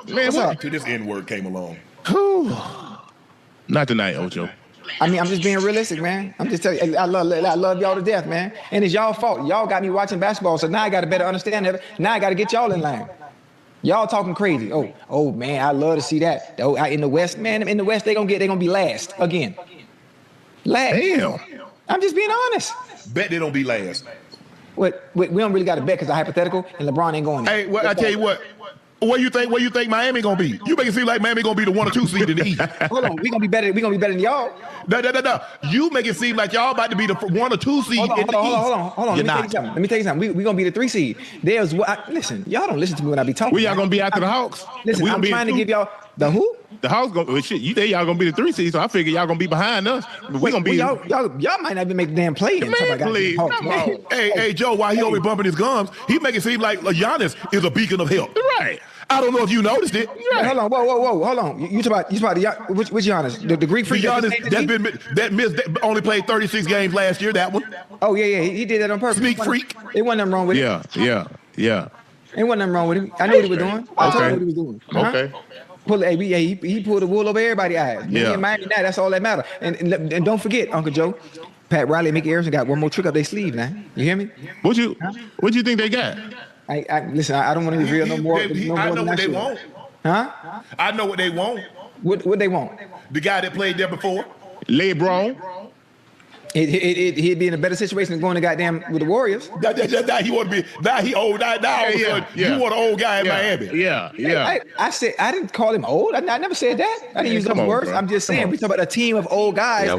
man, what? Till this N-word came along. Not tonight, Ocho. I mean, I'm just being realistic, man. I'm just telling you, I love y'all to death, man. And it's y'all fault. Y'all got me watching basketball, so now I got to better understand it. Now I got to get y'all in line. Y'all talking crazy. Oh, man, I love to see that. In the West, man, in the West, they gonna be last again. Last. Damn. I'm just being honest. Bet they don't be last. We don't really got to bet because it's hypothetical, and LeBron ain't going there. Hey, well, I tell you what. Where you think Miami gonna be? You make it seem like Miami gonna be the 1 or 2 seed in the East. Hold on, we gonna be better than y'all. No. You make it seem like y'all about to be the 1 or 2 seed in the East. Hold on. Let me tell you something. We gonna be the 3 seed. Listen, y'all don't listen to me when I be talking. We y'all gonna be after the Hawks. Listen, I'm trying to give y'all the who? The Hawks gonna shit. You think y'all gonna be the 3 seed? So I figure y'all gonna be behind us. We gonna be y'all might not even make the damn play in. Man, please, come on. Hey, Joe, while he over bumping his gums, he make it seem like Giannis is a beacon of help. Right. I don't know if you noticed it. Right. Hold on, whoa, hold on. You talk about which Giannis? The Greek freak that only played 36 games last year. That one. Oh yeah, he did that on purpose. Sneak freak. It wasn't nothing wrong with it. Yeah. It wasn't nothing wrong with him. I knew what he was doing. I told him what he was doing. Okay. He pulled the wool over everybody's eyes. Yeah. Miami, that's all that matters. And don't forget, Uncle Joe, Pat Riley and Mickey Harrison got one more trick up their sleeve now. You hear me? What you think they got? Listen, I don't want to reveal no more. I know what they want. Huh? I know what they want. What they want? The guy that played there before. LeBron. He'd be in a better situation than going to goddamn with the Warriors. Now he want to be. Now he old. Now all of a sudden you want an old guy in Miami. Yeah. I said I didn't call him old. I never said that. I didn't use those words. I'm just saying we talk about a team of old guys.